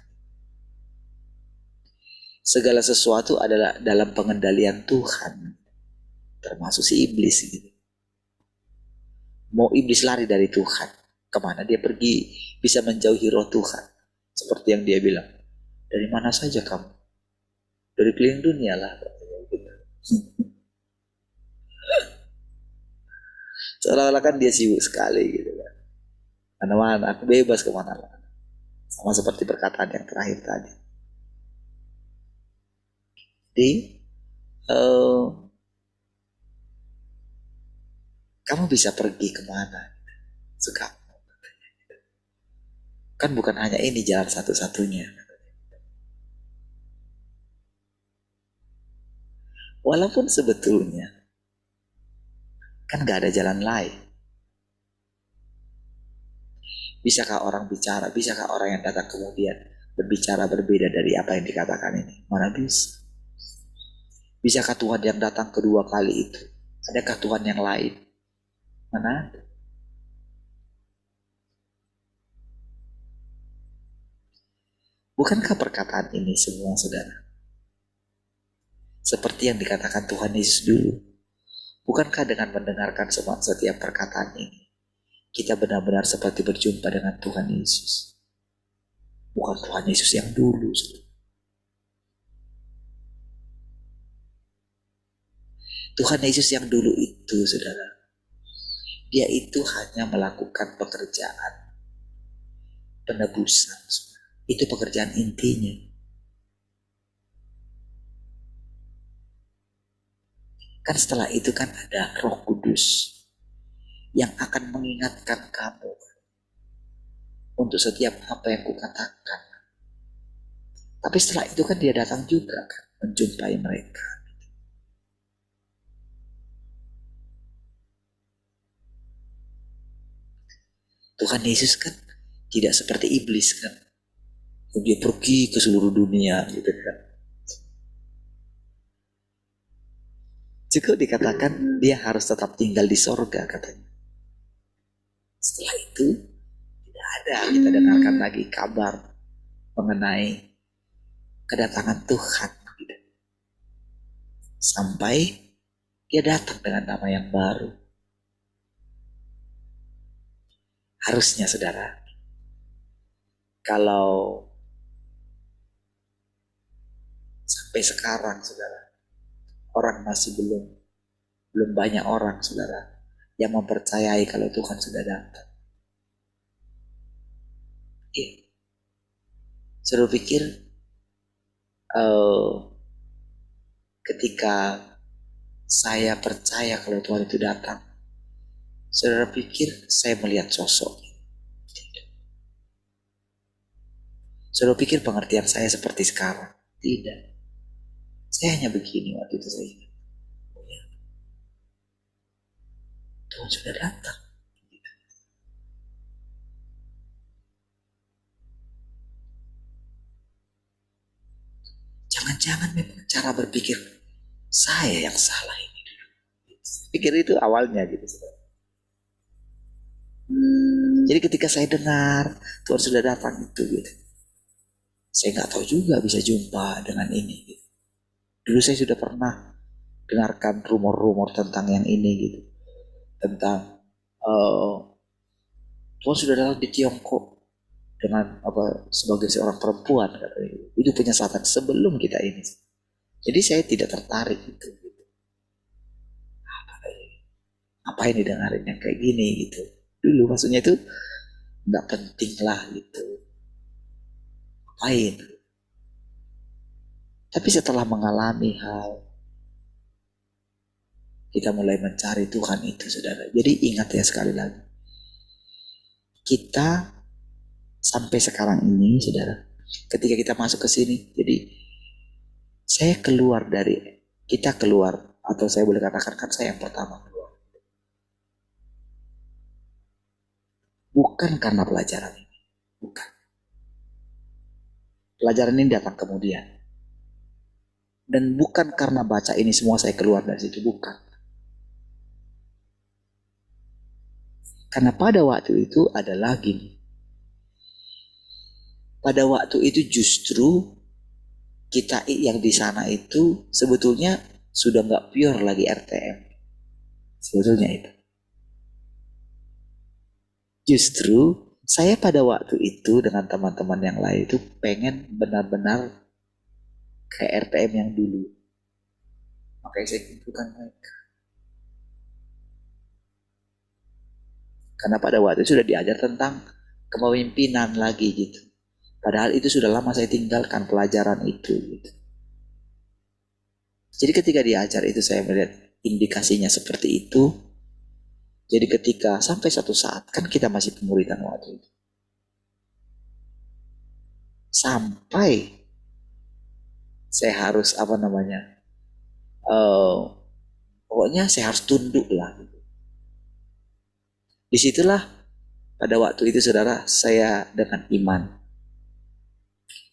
Segala sesuatu adalah dalam pengendalian Tuhan. Termasuk si iblis gitu. Mau iblis lari dari Tuhan, Kemana dia pergi bisa menjauhi roh Tuhan. Seperti yang dia bilang. Dari mana saja kamu? Dari keliling dunia lah. Seolah-olah kan dia sibuk sekali gitu kan. Mana-mana, aku bebas kemana-mana. Sama seperti perkataan yang terakhir tadi. Jadi, kamu bisa pergi kemana suka. Kan bukan hanya ini jalan satu-satunya. Walaupun sebetulnya kan gak ada jalan lain. Bisakah orang bicara? Bisakah orang yang datang kemudian berbicara berbeda dari apa yang dikatakan ini? Mana bisa? Bisakah Tuhan yang datang kedua kali itu? Adakah Tuhan yang lain? Mana ada? Bukankah perkataan ini semua, saudara? Seperti yang dikatakan Tuhan Yesus dulu. Bukankah dengan mendengarkan setiap perkataan ini, kita benar-benar seperti berjumpa dengan Tuhan Yesus? Bukan Tuhan Yesus yang dulu, saudara. Tuhan Yesus yang dulu itu, saudara, dia itu hanya melakukan pekerjaan penebusan. Itu pekerjaan intinya. Kan setelah itu kan ada Roh Kudus yang akan mengingatkan kamu untuk setiap apa yang kukatakan. Tapi setelah itu kan dia datang juga kan menjumpai mereka. Tuhan Yesus kan tidak seperti iblis kan. Dia pergi ke seluruh dunia gitu kan. Cukup dikatakan dia harus tetap tinggal di sorga katanya. Setelah itu tidak ada kita dengarkan lagi kabar mengenai kedatangan Tuhan. Sampai dia datang dengan nama yang baru. Harusnya saudara, kalau sampai sekarang saudara, orang masih belum banyak orang saudara yang mempercayai kalau Tuhan sudah datang. Iya. Saudara pikir ketika saya percaya kalau Tuhan itu datang, saudara pikir saya melihat sosok? Tidak. Saudara pikir pengertian saya seperti sekarang? Tidak. Saya hanya begini waktu itu saya ingat. Oh ya, Tuhan sudah datang. Jangan-jangan memang cara berpikir saya yang salah ini. Pikir itu awalnya gitu. Jadi ketika saya dengar Tuhan sudah datang itu gitu, saya nggak tahu juga bisa jumpa dengan ini. Gitu. Dulu saya sudah pernah dengarkan rumor-rumor tentang yang ini gitu, tentang Tuhan sudah datang di Tiongkok dengan apa sebagai seorang perempuan katanya. Itu penyesaatan sebelum kita ini. Jadi saya tidak tertarik gitu. Apa ini dengerin yang kayak gini gitu. Dulu maksudnya itu nggak penting lah gitu. Ngapain? Tapi setelah mengalami hal, kita mulai mencari Tuhan itu, saudara. Jadi ingat ya sekali lagi. Kita sampai sekarang ini, saudara, ketika kita masuk ke sini, jadi kita keluar, atau saya boleh katakan kan saya yang pertama keluar. Bukan karena pelajaran ini, bukan. Pelajaran ini datang kemudian. Dan bukan karena baca ini semua saya keluar dari situ, bukan. Karena pada waktu itu adalah gini. Pada waktu itu justru kita yang di sana itu sebetulnya sudah nggak pure lagi RTM. Sebetulnya itu. Justru saya pada waktu itu dengan teman-teman yang lain itu pengen benar-benar kayak RTM yang dulu. Makanya saya kumpulkan mereka. Karena pada waktu itu sudah diajar tentang kepemimpinan lagi gitu. Padahal itu sudah lama saya tinggalkan pelajaran itu gitu. Jadi ketika diajar itu saya melihat indikasinya seperti itu. Jadi ketika sampai satu saat, kan kita masih pemuridan waktu itu. Sampai saya harus pokoknya saya harus tunduk lah. Disitulah pada waktu itu saudara, saya dengan iman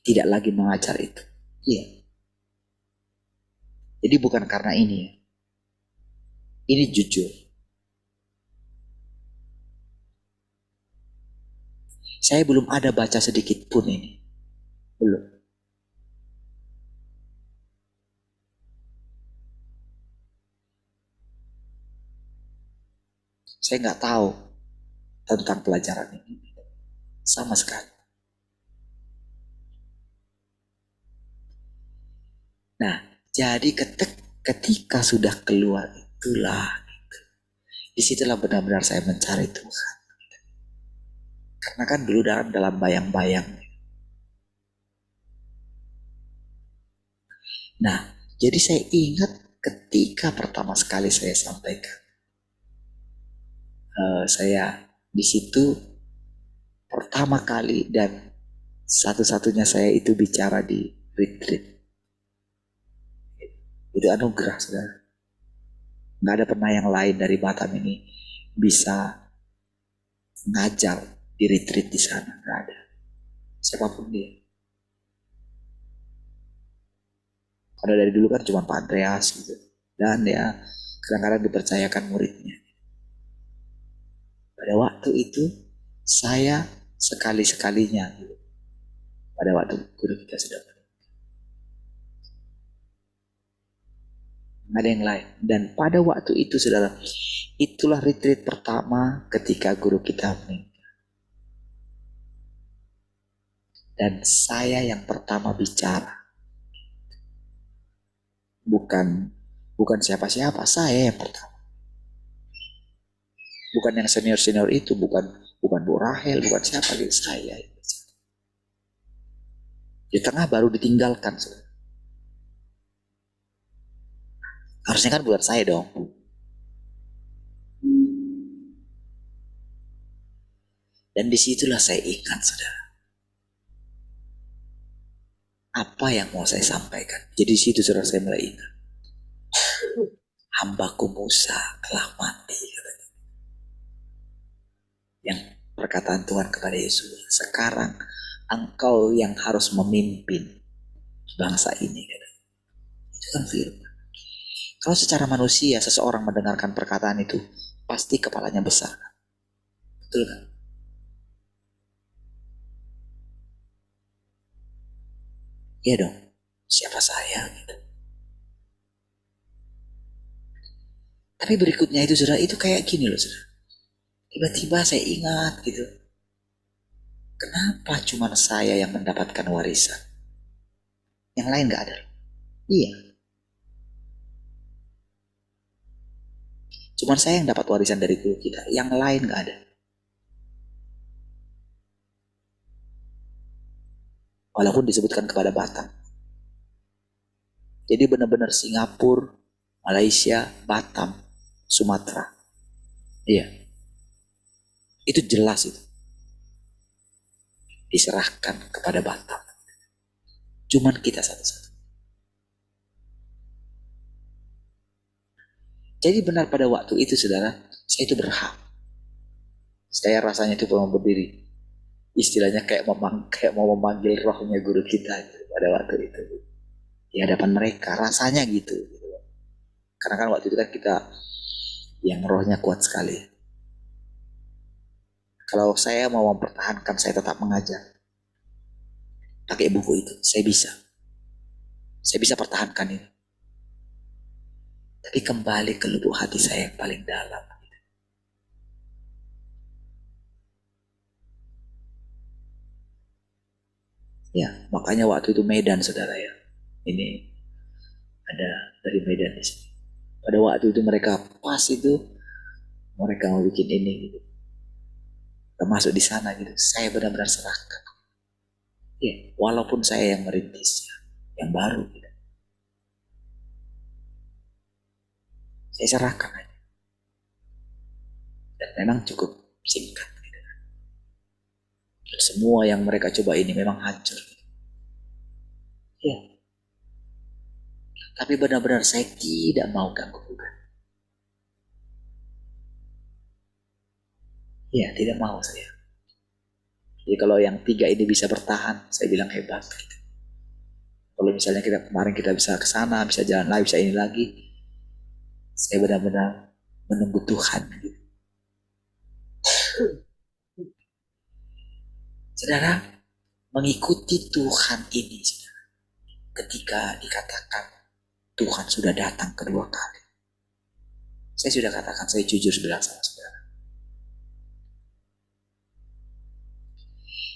tidak lagi mengajar itu. Iya. Jadi bukan karena ini ya. Ini jujur. Saya belum ada baca sedikit pun ini. Belum. Saya nggak tahu tentang pelajaran ini. Sama sekali. Nah, jadi ketika sudah keluar itulah, disitulah benar-benar saya mencari Tuhan. Karena kan dulu dalam bayang-bayang. Nah, jadi saya ingat ketika pertama sekali saya sampaikan, saya di situ pertama kali dan satu-satunya saya itu bicara di retreat. Itu anugerah, saudara. Nggak ada pernah yang lain dari Batam ini bisa ngajar di retreat di sana. Nggak ada. Siapapun dia. Karena dari dulu kan cuma Pak Andreas gitu. Dan ya kadang-kadang dipercayakan muridnya. Pada waktu itu saya sekali-sekalinya gitu. Pada waktu guru kita sudah nggak ada yang lain. Dan pada waktu itu saudara, itulah retreat pertama ketika guru kita meninggal. Dan saya yang pertama bicara. Bukan siapa-siapa, saya yang pertama. Bukan yang senior-senior itu, bukan Bu Rahel, bukan siapa gitu, saya. Di tengah baru ditinggalkan. Harusnya kan buat saya dong. Dan disitulah saya ingat, saudara. Apa yang mau saya sampaikan? Jadi situ saudara saya mulai ingat. Hambaku Musa telah mati. Yang perkataan Tuhan kepada Yesus. Sekarang engkau yang harus memimpin bangsa ini. Itu kan firman. Kalau secara manusia seseorang mendengarkan perkataan itu, pasti kepalanya besar. Betul kan? Iya dong. Siapa saya? Gitu. Tapi berikutnya itu saudara, itu kayak gini loh saudara. Tiba-tiba saya ingat gitu. Kenapa cuma saya yang mendapatkan warisan? Yang lain gak ada. Iya. Cuman saya yang dapat warisan dari guru kita. Yang lain gak ada. Walaupun disebutkan kepada Batam. Jadi benar-benar Singapura, Malaysia, Batam, Sumatera. Iya. Itu jelas itu. Diserahkan kepada Batam. Cuman kita satu-satu. Jadi benar pada waktu itu saudara, saya itu berhak. Saya rasanya itu mau berdiri. Istilahnya kayak mau memanggil rohnya guru kita gitu, pada waktu itu. Di hadapan mereka, rasanya gitu. Karena kan waktu itu kan kita yang rohnya kuat sekali. Kalau saya mau mempertahankan, saya tetap mengajar. Pakai buku itu, saya bisa. Saya bisa pertahankan itu. Tapi kembali ke lubuk hati saya yang paling dalam. Ya, makanya waktu itu Medan, saudara ya. Ini ada dari Medan di sini. Pada waktu itu mereka pas itu mereka mau bikin ini gitu. Termasuk di sana gitu. Saya benar-benar serahkan. Ya, walaupun saya yang merintisnya, yang baru gitu. Saya serahkan aja. Dan memang cukup singkat gitu. Dan semua yang mereka coba ini memang hancur. Ya, tapi benar-benar saya tidak mau ganggu juga. Ya, tidak mau saya. Jadi kalau yang 3 ini bisa bertahan, saya bilang hebat. Gitu. Kalau misalnya kemarin kita bisa ke sana, bisa jalan lagi, bisa ini lagi, saya benar-benar menunggu Tuhan. Gitu. Saudara, mengikuti Tuhan ini, saudara, ketika dikatakan Tuhan sudah datang kedua kali. Saya sudah katakan, saya jujur bilang sama saudara.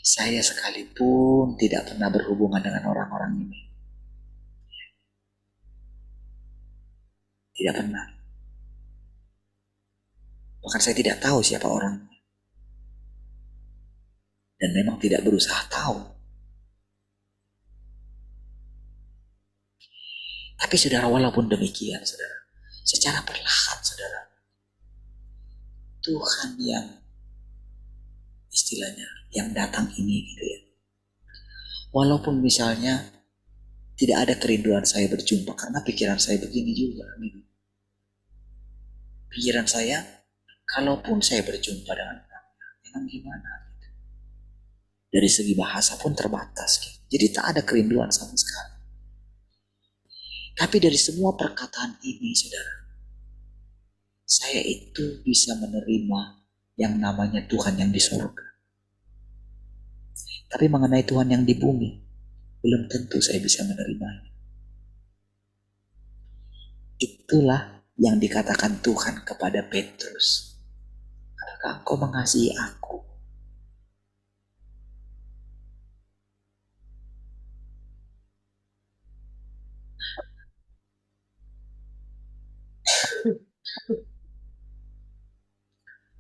Saya sekalipun tidak pernah berhubungan dengan orang-orang ini. Tidak pernah. Bahkan saya tidak tahu siapa orangnya. Dan memang tidak berusaha tahu. Tapi saudara, walaupun demikian, saudara, secara perlahan, saudara, Tuhan yang istilahnya yang datang ini gitu ya. Walaupun misalnya tidak ada kerinduan saya berjumpa karena pikiran saya begini juga gitu. Pikiran saya, kalaupun saya berjumpa dengan memang gimana gitu. Dari segi bahasa pun terbatas gitu. Jadi tak ada kerinduan sama sekali. Tapi dari semua perkataan ini, saudara, saya itu bisa menerima yang namanya Tuhan yang di surga. Tapi mengenai Tuhan yang di bumi, belum tentu saya bisa menerimanya. Itulah yang dikatakan Tuhan kepada Petrus. Apakah engkau mengasihi aku?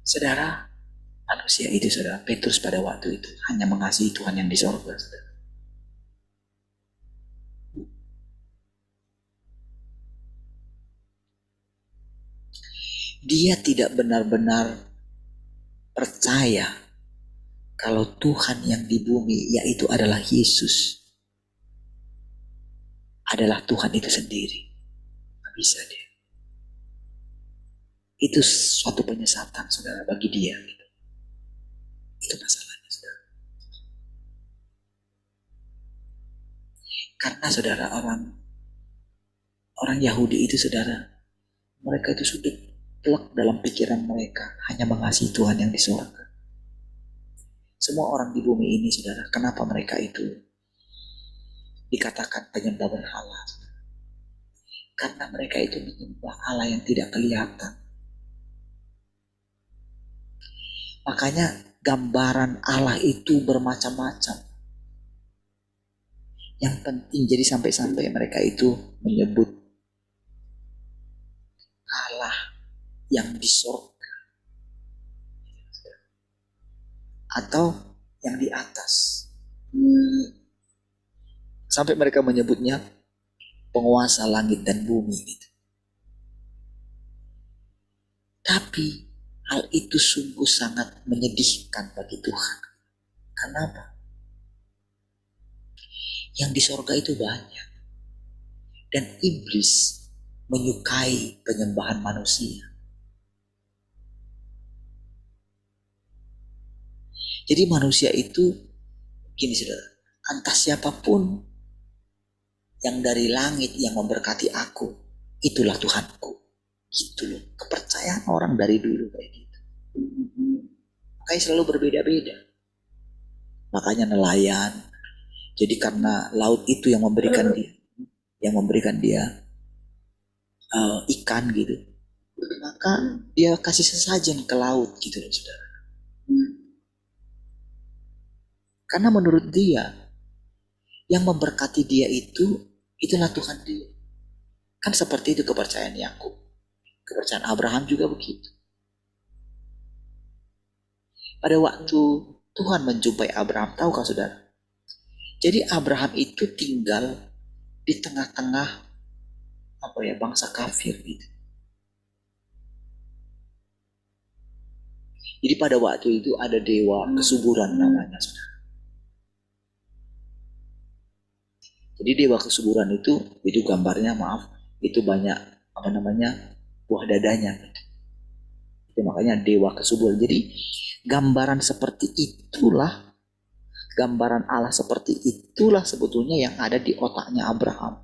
Saudara, manusia itu, saudara, Petrus pada waktu itu hanya mengasihi Tuhan yang di sorga, saudara. Dia tidak benar-benar percaya kalau Tuhan yang di bumi, yaitu adalah Yesus, adalah Tuhan itu sendiri. Gak bisa dia. Itu suatu penyesatan, saudara, bagi dia. Itu masalahnya, saudara. Karena saudara, orang Yahudi itu, saudara, mereka itu sudah plek dalam pikiran mereka hanya mengasihi Tuhan yang di surga. Semua orang di bumi ini, saudara, kenapa mereka itu dikatakan penyembah berhala? Karena mereka itu menyembah Allah yang tidak kelihatan. Makanya gambaran Allah itu bermacam-macam. Yang penting jadi sampai-sampai mereka itu menyebut Allah yang di surga atau yang di atas. Sampai mereka menyebutnya penguasa langit dan bumi gitu. Tapi hal itu sungguh sangat menyedihkan bagi Tuhan. Kenapa? Yang di sorga itu banyak. Dan iblis menyukai penyembahan manusia. Jadi manusia itu, gini saudara, entah siapapun yang dari langit yang memberkati aku, itulah Tuhanku. Gitu loh, kepercayaan orang dari dulu kayak gitu. Makanya selalu berbeda-beda. Makanya nelayan, jadi karena laut itu yang memberikan dia, ikan gitu, maka dia kasih sesajen ke laut gitu loh, saudara. Karena menurut dia Yang memberkati dia itulah Tuhan dia. Kan seperti itu kepercayaan Yakub. Kepercayaan Abraham juga begitu. Pada waktu Tuhan menjumpai Abraham, tahukah saudara? Jadi Abraham itu tinggal di tengah-tengah bangsa kafir gitu. Jadi pada waktu itu ada dewa kesuburan namanya, saudara. Jadi dewa kesuburan itu gambarnya itu banyak buah dadanya. Itu makanya dewa kesuburan. Jadi gambaran seperti itulah, gambaran Allah seperti itulah sebetulnya yang ada di otaknya Abraham,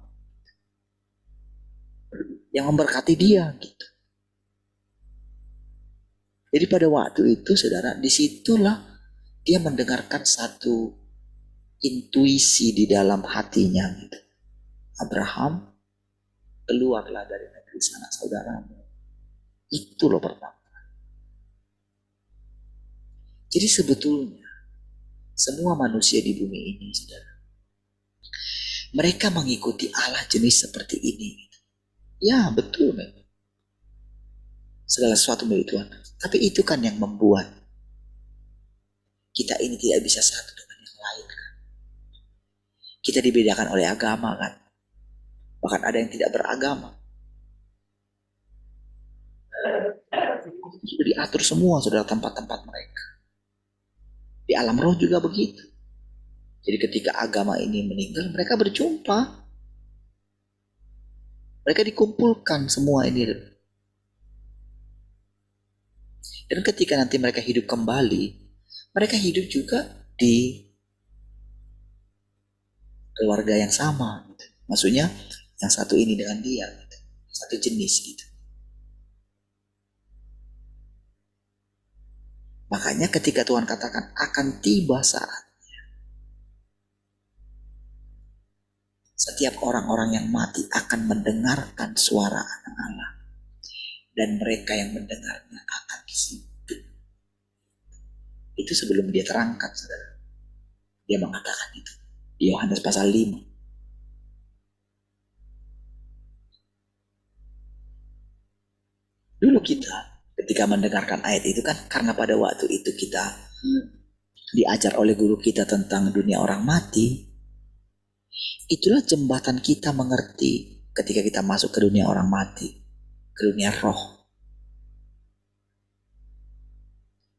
yang memberkati dia gitu. Jadi pada waktu itu saudara, disitulah dia mendengarkan satu intuisi di dalam hatinya gitu. Abraham, keluarlah dari negeri sanak saudaramu. Itu loh pertama. Jadi sebetulnya semua manusia di bumi ini, saudara, mereka mengikuti Allah jenis seperti ini. Ya betul memang. Segala sesuatu milik Tuhan. Tapi itu kan yang membuat kita ini tidak bisa satu dengan yang lain kan. Kita dibedakan oleh agama kan. Bahkan ada yang tidak beragama. Sudah diatur semua saudara tempat-tempat mereka. Di alam roh juga begitu. Jadi ketika agama ini meninggal, mereka berjumpa. Mereka dikumpulkan semua ini. Dan ketika nanti mereka hidup kembali, mereka hidup juga di keluarga yang sama. Gitu. Maksudnya yang satu ini dengan dia. Gitu. Satu jenis gitu. Makanya ketika Tuhan katakan akan tiba saat setiap orang-orang yang mati akan mendengarkan suara anak Allah. Dan mereka yang mendengarnya akan hidup. Itu sebelum dia terangkat, saudara. Dia mengatakan itu. Di Yohanes pasal 5. Dulu kita ketika mendengarkan ayat itu kan karena pada waktu itu kita diajar oleh guru kita tentang dunia orang mati. Itulah jembatan kita mengerti ketika kita masuk ke dunia orang mati. Ke dunia roh.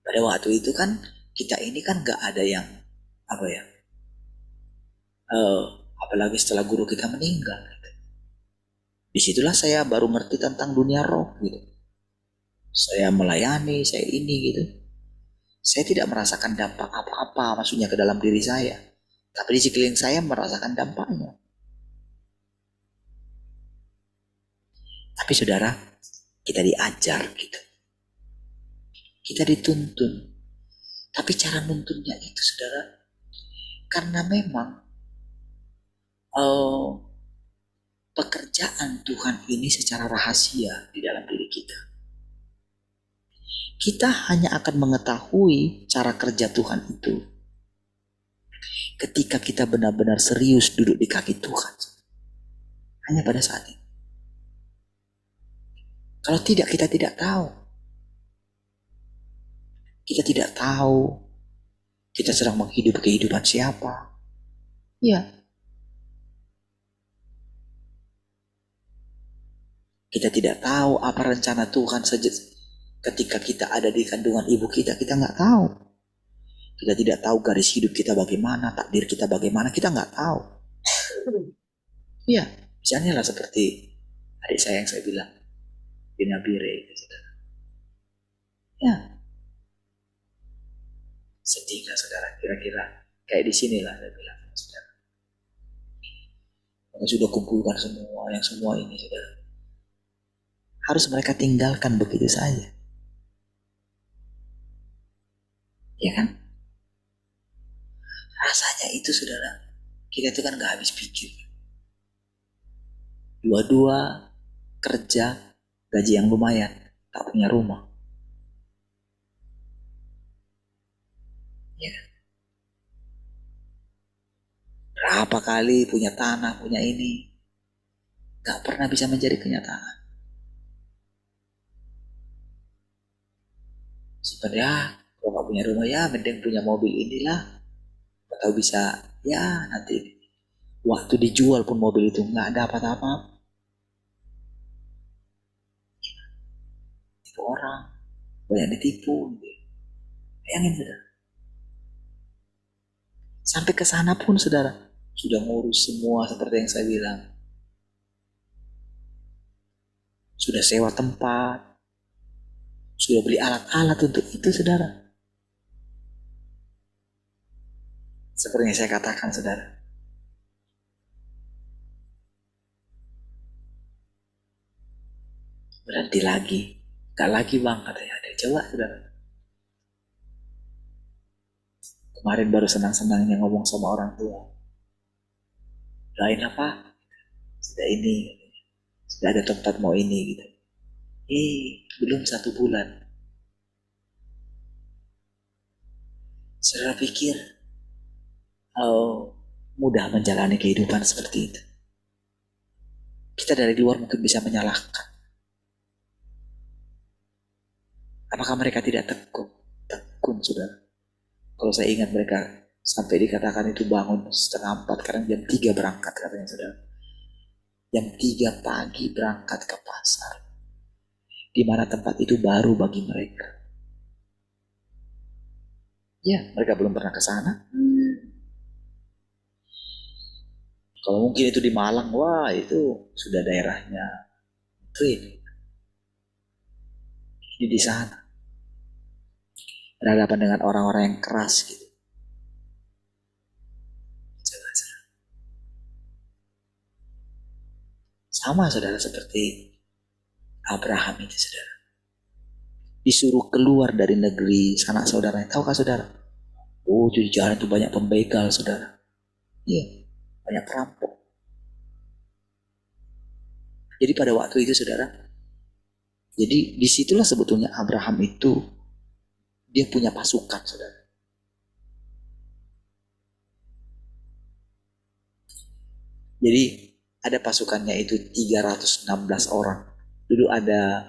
Pada waktu itu kan kita ini kan gak ada yang apalagi setelah guru kita meninggal. Disitulah saya baru ngerti tentang dunia roh gitu. Saya melayani, saya ini gitu. Saya tidak merasakan dampak apa-apa maksudnya ke dalam diri saya. Tapi di sekeliling saya merasakan dampaknya. Tapi saudara, kita diajar gitu. Kita dituntun. Tapi cara nuntunnya itu saudara, karena memang pekerjaan Tuhan ini secara rahasia di dalam diri kita. Kita hanya akan mengetahui cara kerja Tuhan itu ketika kita benar-benar serius duduk di kaki Tuhan. Hanya pada saat itu. Kalau tidak, kita tidak tahu. Kita tidak tahu kita sedang menghidupi kehidupan siapa. Ya. Kita tidak tahu apa rencana Tuhan ketika kita ada di kandungan ibu kita nggak tahu. Kita tidak tahu garis hidup kita bagaimana, takdir kita bagaimana, kita nggak tahu. Iya, misalnya lah seperti adik saya yang saya bilang, Bina Bire, gitu. Ya, sedih gak saudara? Kira-kira kayak di sini lah saya bilang, saudara. Mereka sudah kumpulkan semua ini, saudara. Harus mereka tinggalkan begitu saja. Ya kan? Rasanya itu saudara, kita itu kan gak habis pikir. Dua-dua kerja, gaji yang lumayan, tak punya rumah. Ya. Berapa kali punya tanah, punya ini, gak pernah bisa menjadi kenyataan. Sebenarnya kalau gak punya rumah ya mending punya mobil inilah. Atau bisa ya nanti waktu dijual pun mobil itu nggak dapat apa-apa. Itu orang banyak ditipu. Bayangin saudara. Sampai ke sana pun saudara sudah ngurus semua seperti yang saya bilang. Sudah sewa tempat, sudah beli alat-alat untuk itu saudara. Seperti yang saya katakan saudara. Berhenti lagi. Gak lagi bang katanya. Ada coba saudara. Kemarin baru senang-senangnya ngomong sama orang tua. Doain apa? Sudah ini. Sudah ada tempat mau ini gitu. Belum 1 bulan. Saudara pikir mudah menjalani kehidupan seperti itu. Kita dari luar mungkin bisa menyalahkan. Apakah mereka tidak tekun? Tekun, saudara. Kalau saya ingat mereka sampai dikatakan itu bangun 3:30, kadang jam 3 berangkat katanya saudara. Jam 3 pagi berangkat ke pasar. Di mana tempat itu baru bagi mereka. Ya, mereka belum pernah ke sana. Kalau mungkin itu di Malang, wah itu sudah daerahnya Twin. Di sana. Berhadapan dengan orang-orang yang keras gitu. Sama saudara seperti Abraham itu saudara. Disuruh keluar dari negeri sanak saudaranya. Tahukah saudara? Oh, di jalan itu banyak pembegal saudara. Iya, banyak perampok. Jadi pada waktu itu saudara, jadi disitulah sebetulnya Abraham itu dia punya pasukan saudara. Jadi ada pasukannya itu 316 orang. Dulu ada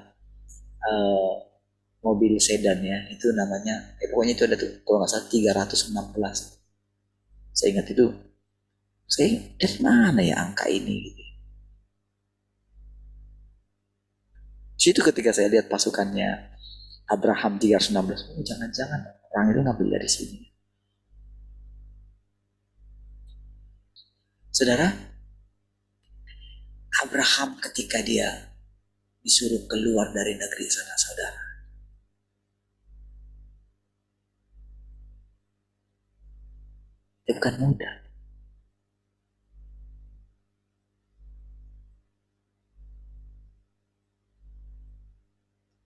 mobil sedan ya, itu namanya, pokoknya itu ada tuh, kalau nggak salah 316. Saya ingat itu, saya dari mana ya angka ini? Gitu. Situ ketika saya lihat pasukannya Abraham 316, jangan-jangan orang itu ngambil dari sini. Saudara, Abraham ketika dia disuruh keluar dari negeri sana saudara, itu bukan mudah.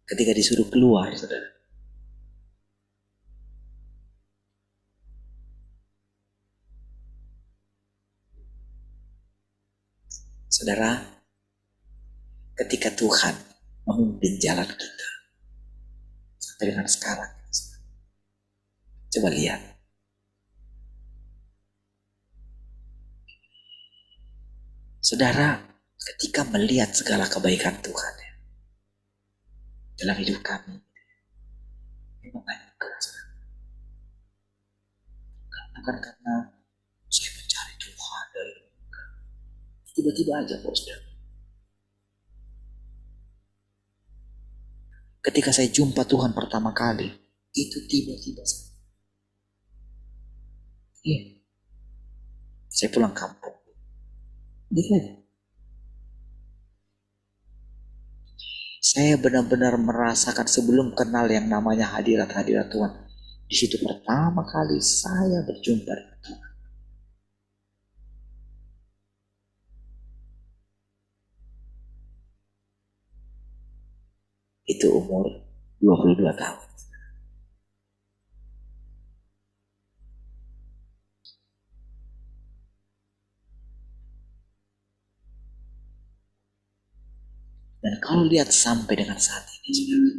Ketika disuruh keluar saudara, saudara, ketika Tuhan memimpin jalan kita sampai dengan sekarang, coba lihat. Saudara, ketika melihat segala kebaikan Tuhan ya, dalam hidup kami, memang anugerah saudara. Bukan karena saya mencari Tuhan dari tiba-tiba aja kok saudara. Ketika saya jumpa Tuhan pertama kali, itu tiba-tiba saja. Iya. Saya pulang kampung. Gitu aja. Saya benar-benar merasakan sebelum kenal yang namanya hadirat-hadirat Tuhan. Di situ pertama kali saya berjumpa dengan Tuhan. Itu umur 22 tahun. Dan kalau lihat sampai dengan saat ini, saudara,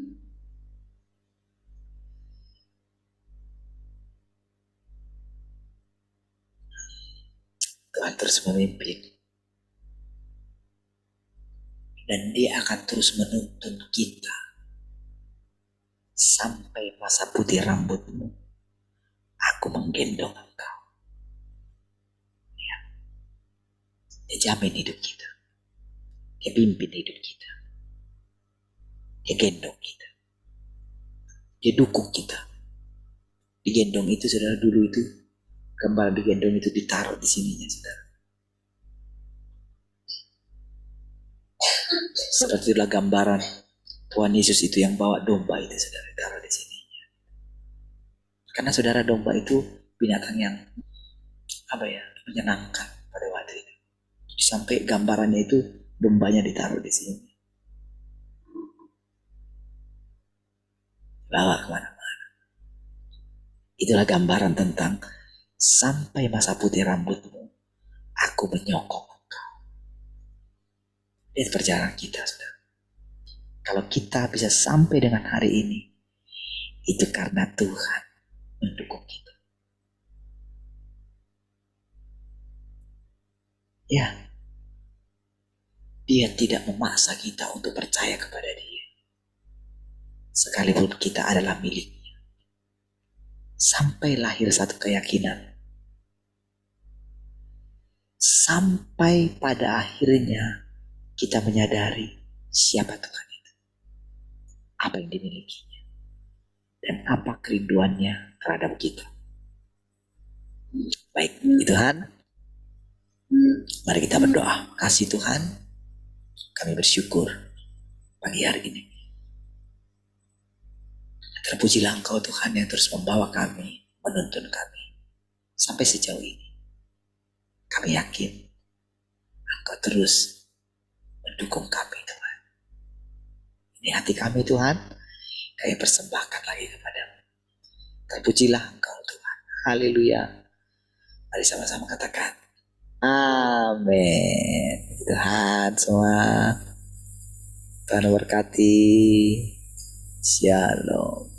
Tuhan terus memimpin. Dan Dia akan terus menuntun kita sampai masa putih rambutmu. Aku menggendong engkau. Ya. Dia jamin hidup kita. Dia pimpin hidup kita. Dia gendong kita. Dia dukung kita. Digendong itu saudara, dulu itu gambar digendong itu ditaruh di sininya saudara. Saudara, itulah gambaran Tuhan Yesus itu yang bawa domba itu saudara, ditaruh di sini. Karena saudara, domba itu binatang yang menyenangkan pada waktu itu. Sampai gambarannya itu dombanya ditaruh di sini. Bawa kemana-mana. Itulah gambaran tentang sampai masa putih rambutmu, aku menyokong engkau. Ini perjalanan kita, saudara. Kalau kita bisa sampai dengan hari ini, itu karena Tuhan mendukung kita. Ya, Dia tidak memaksa kita untuk percaya kepada Dia. Sekalipun kita adalah miliknya. Sampai lahir satu keyakinan. Sampai pada akhirnya kita menyadari siapa Tuhan itu. Apa yang dimilikinya. Dan apa kerinduannya terhadap kita. Baik, Tuhan. Mari kita berdoa. Kasih Tuhan, kami bersyukur pagi hari ini. Terpujilah Engkau Tuhan yang terus membawa kami, menuntun kami. Sampai sejauh ini. Kami yakin Engkau terus mendukung kami Tuhan. Ini hati kami Tuhan, kami persembahkan lagi kepadamu. Terpujilah Engkau Tuhan. Haleluya. Mari sama-sama katakan. Amin. Tuhan semua. Tuhan berkati. Shalom.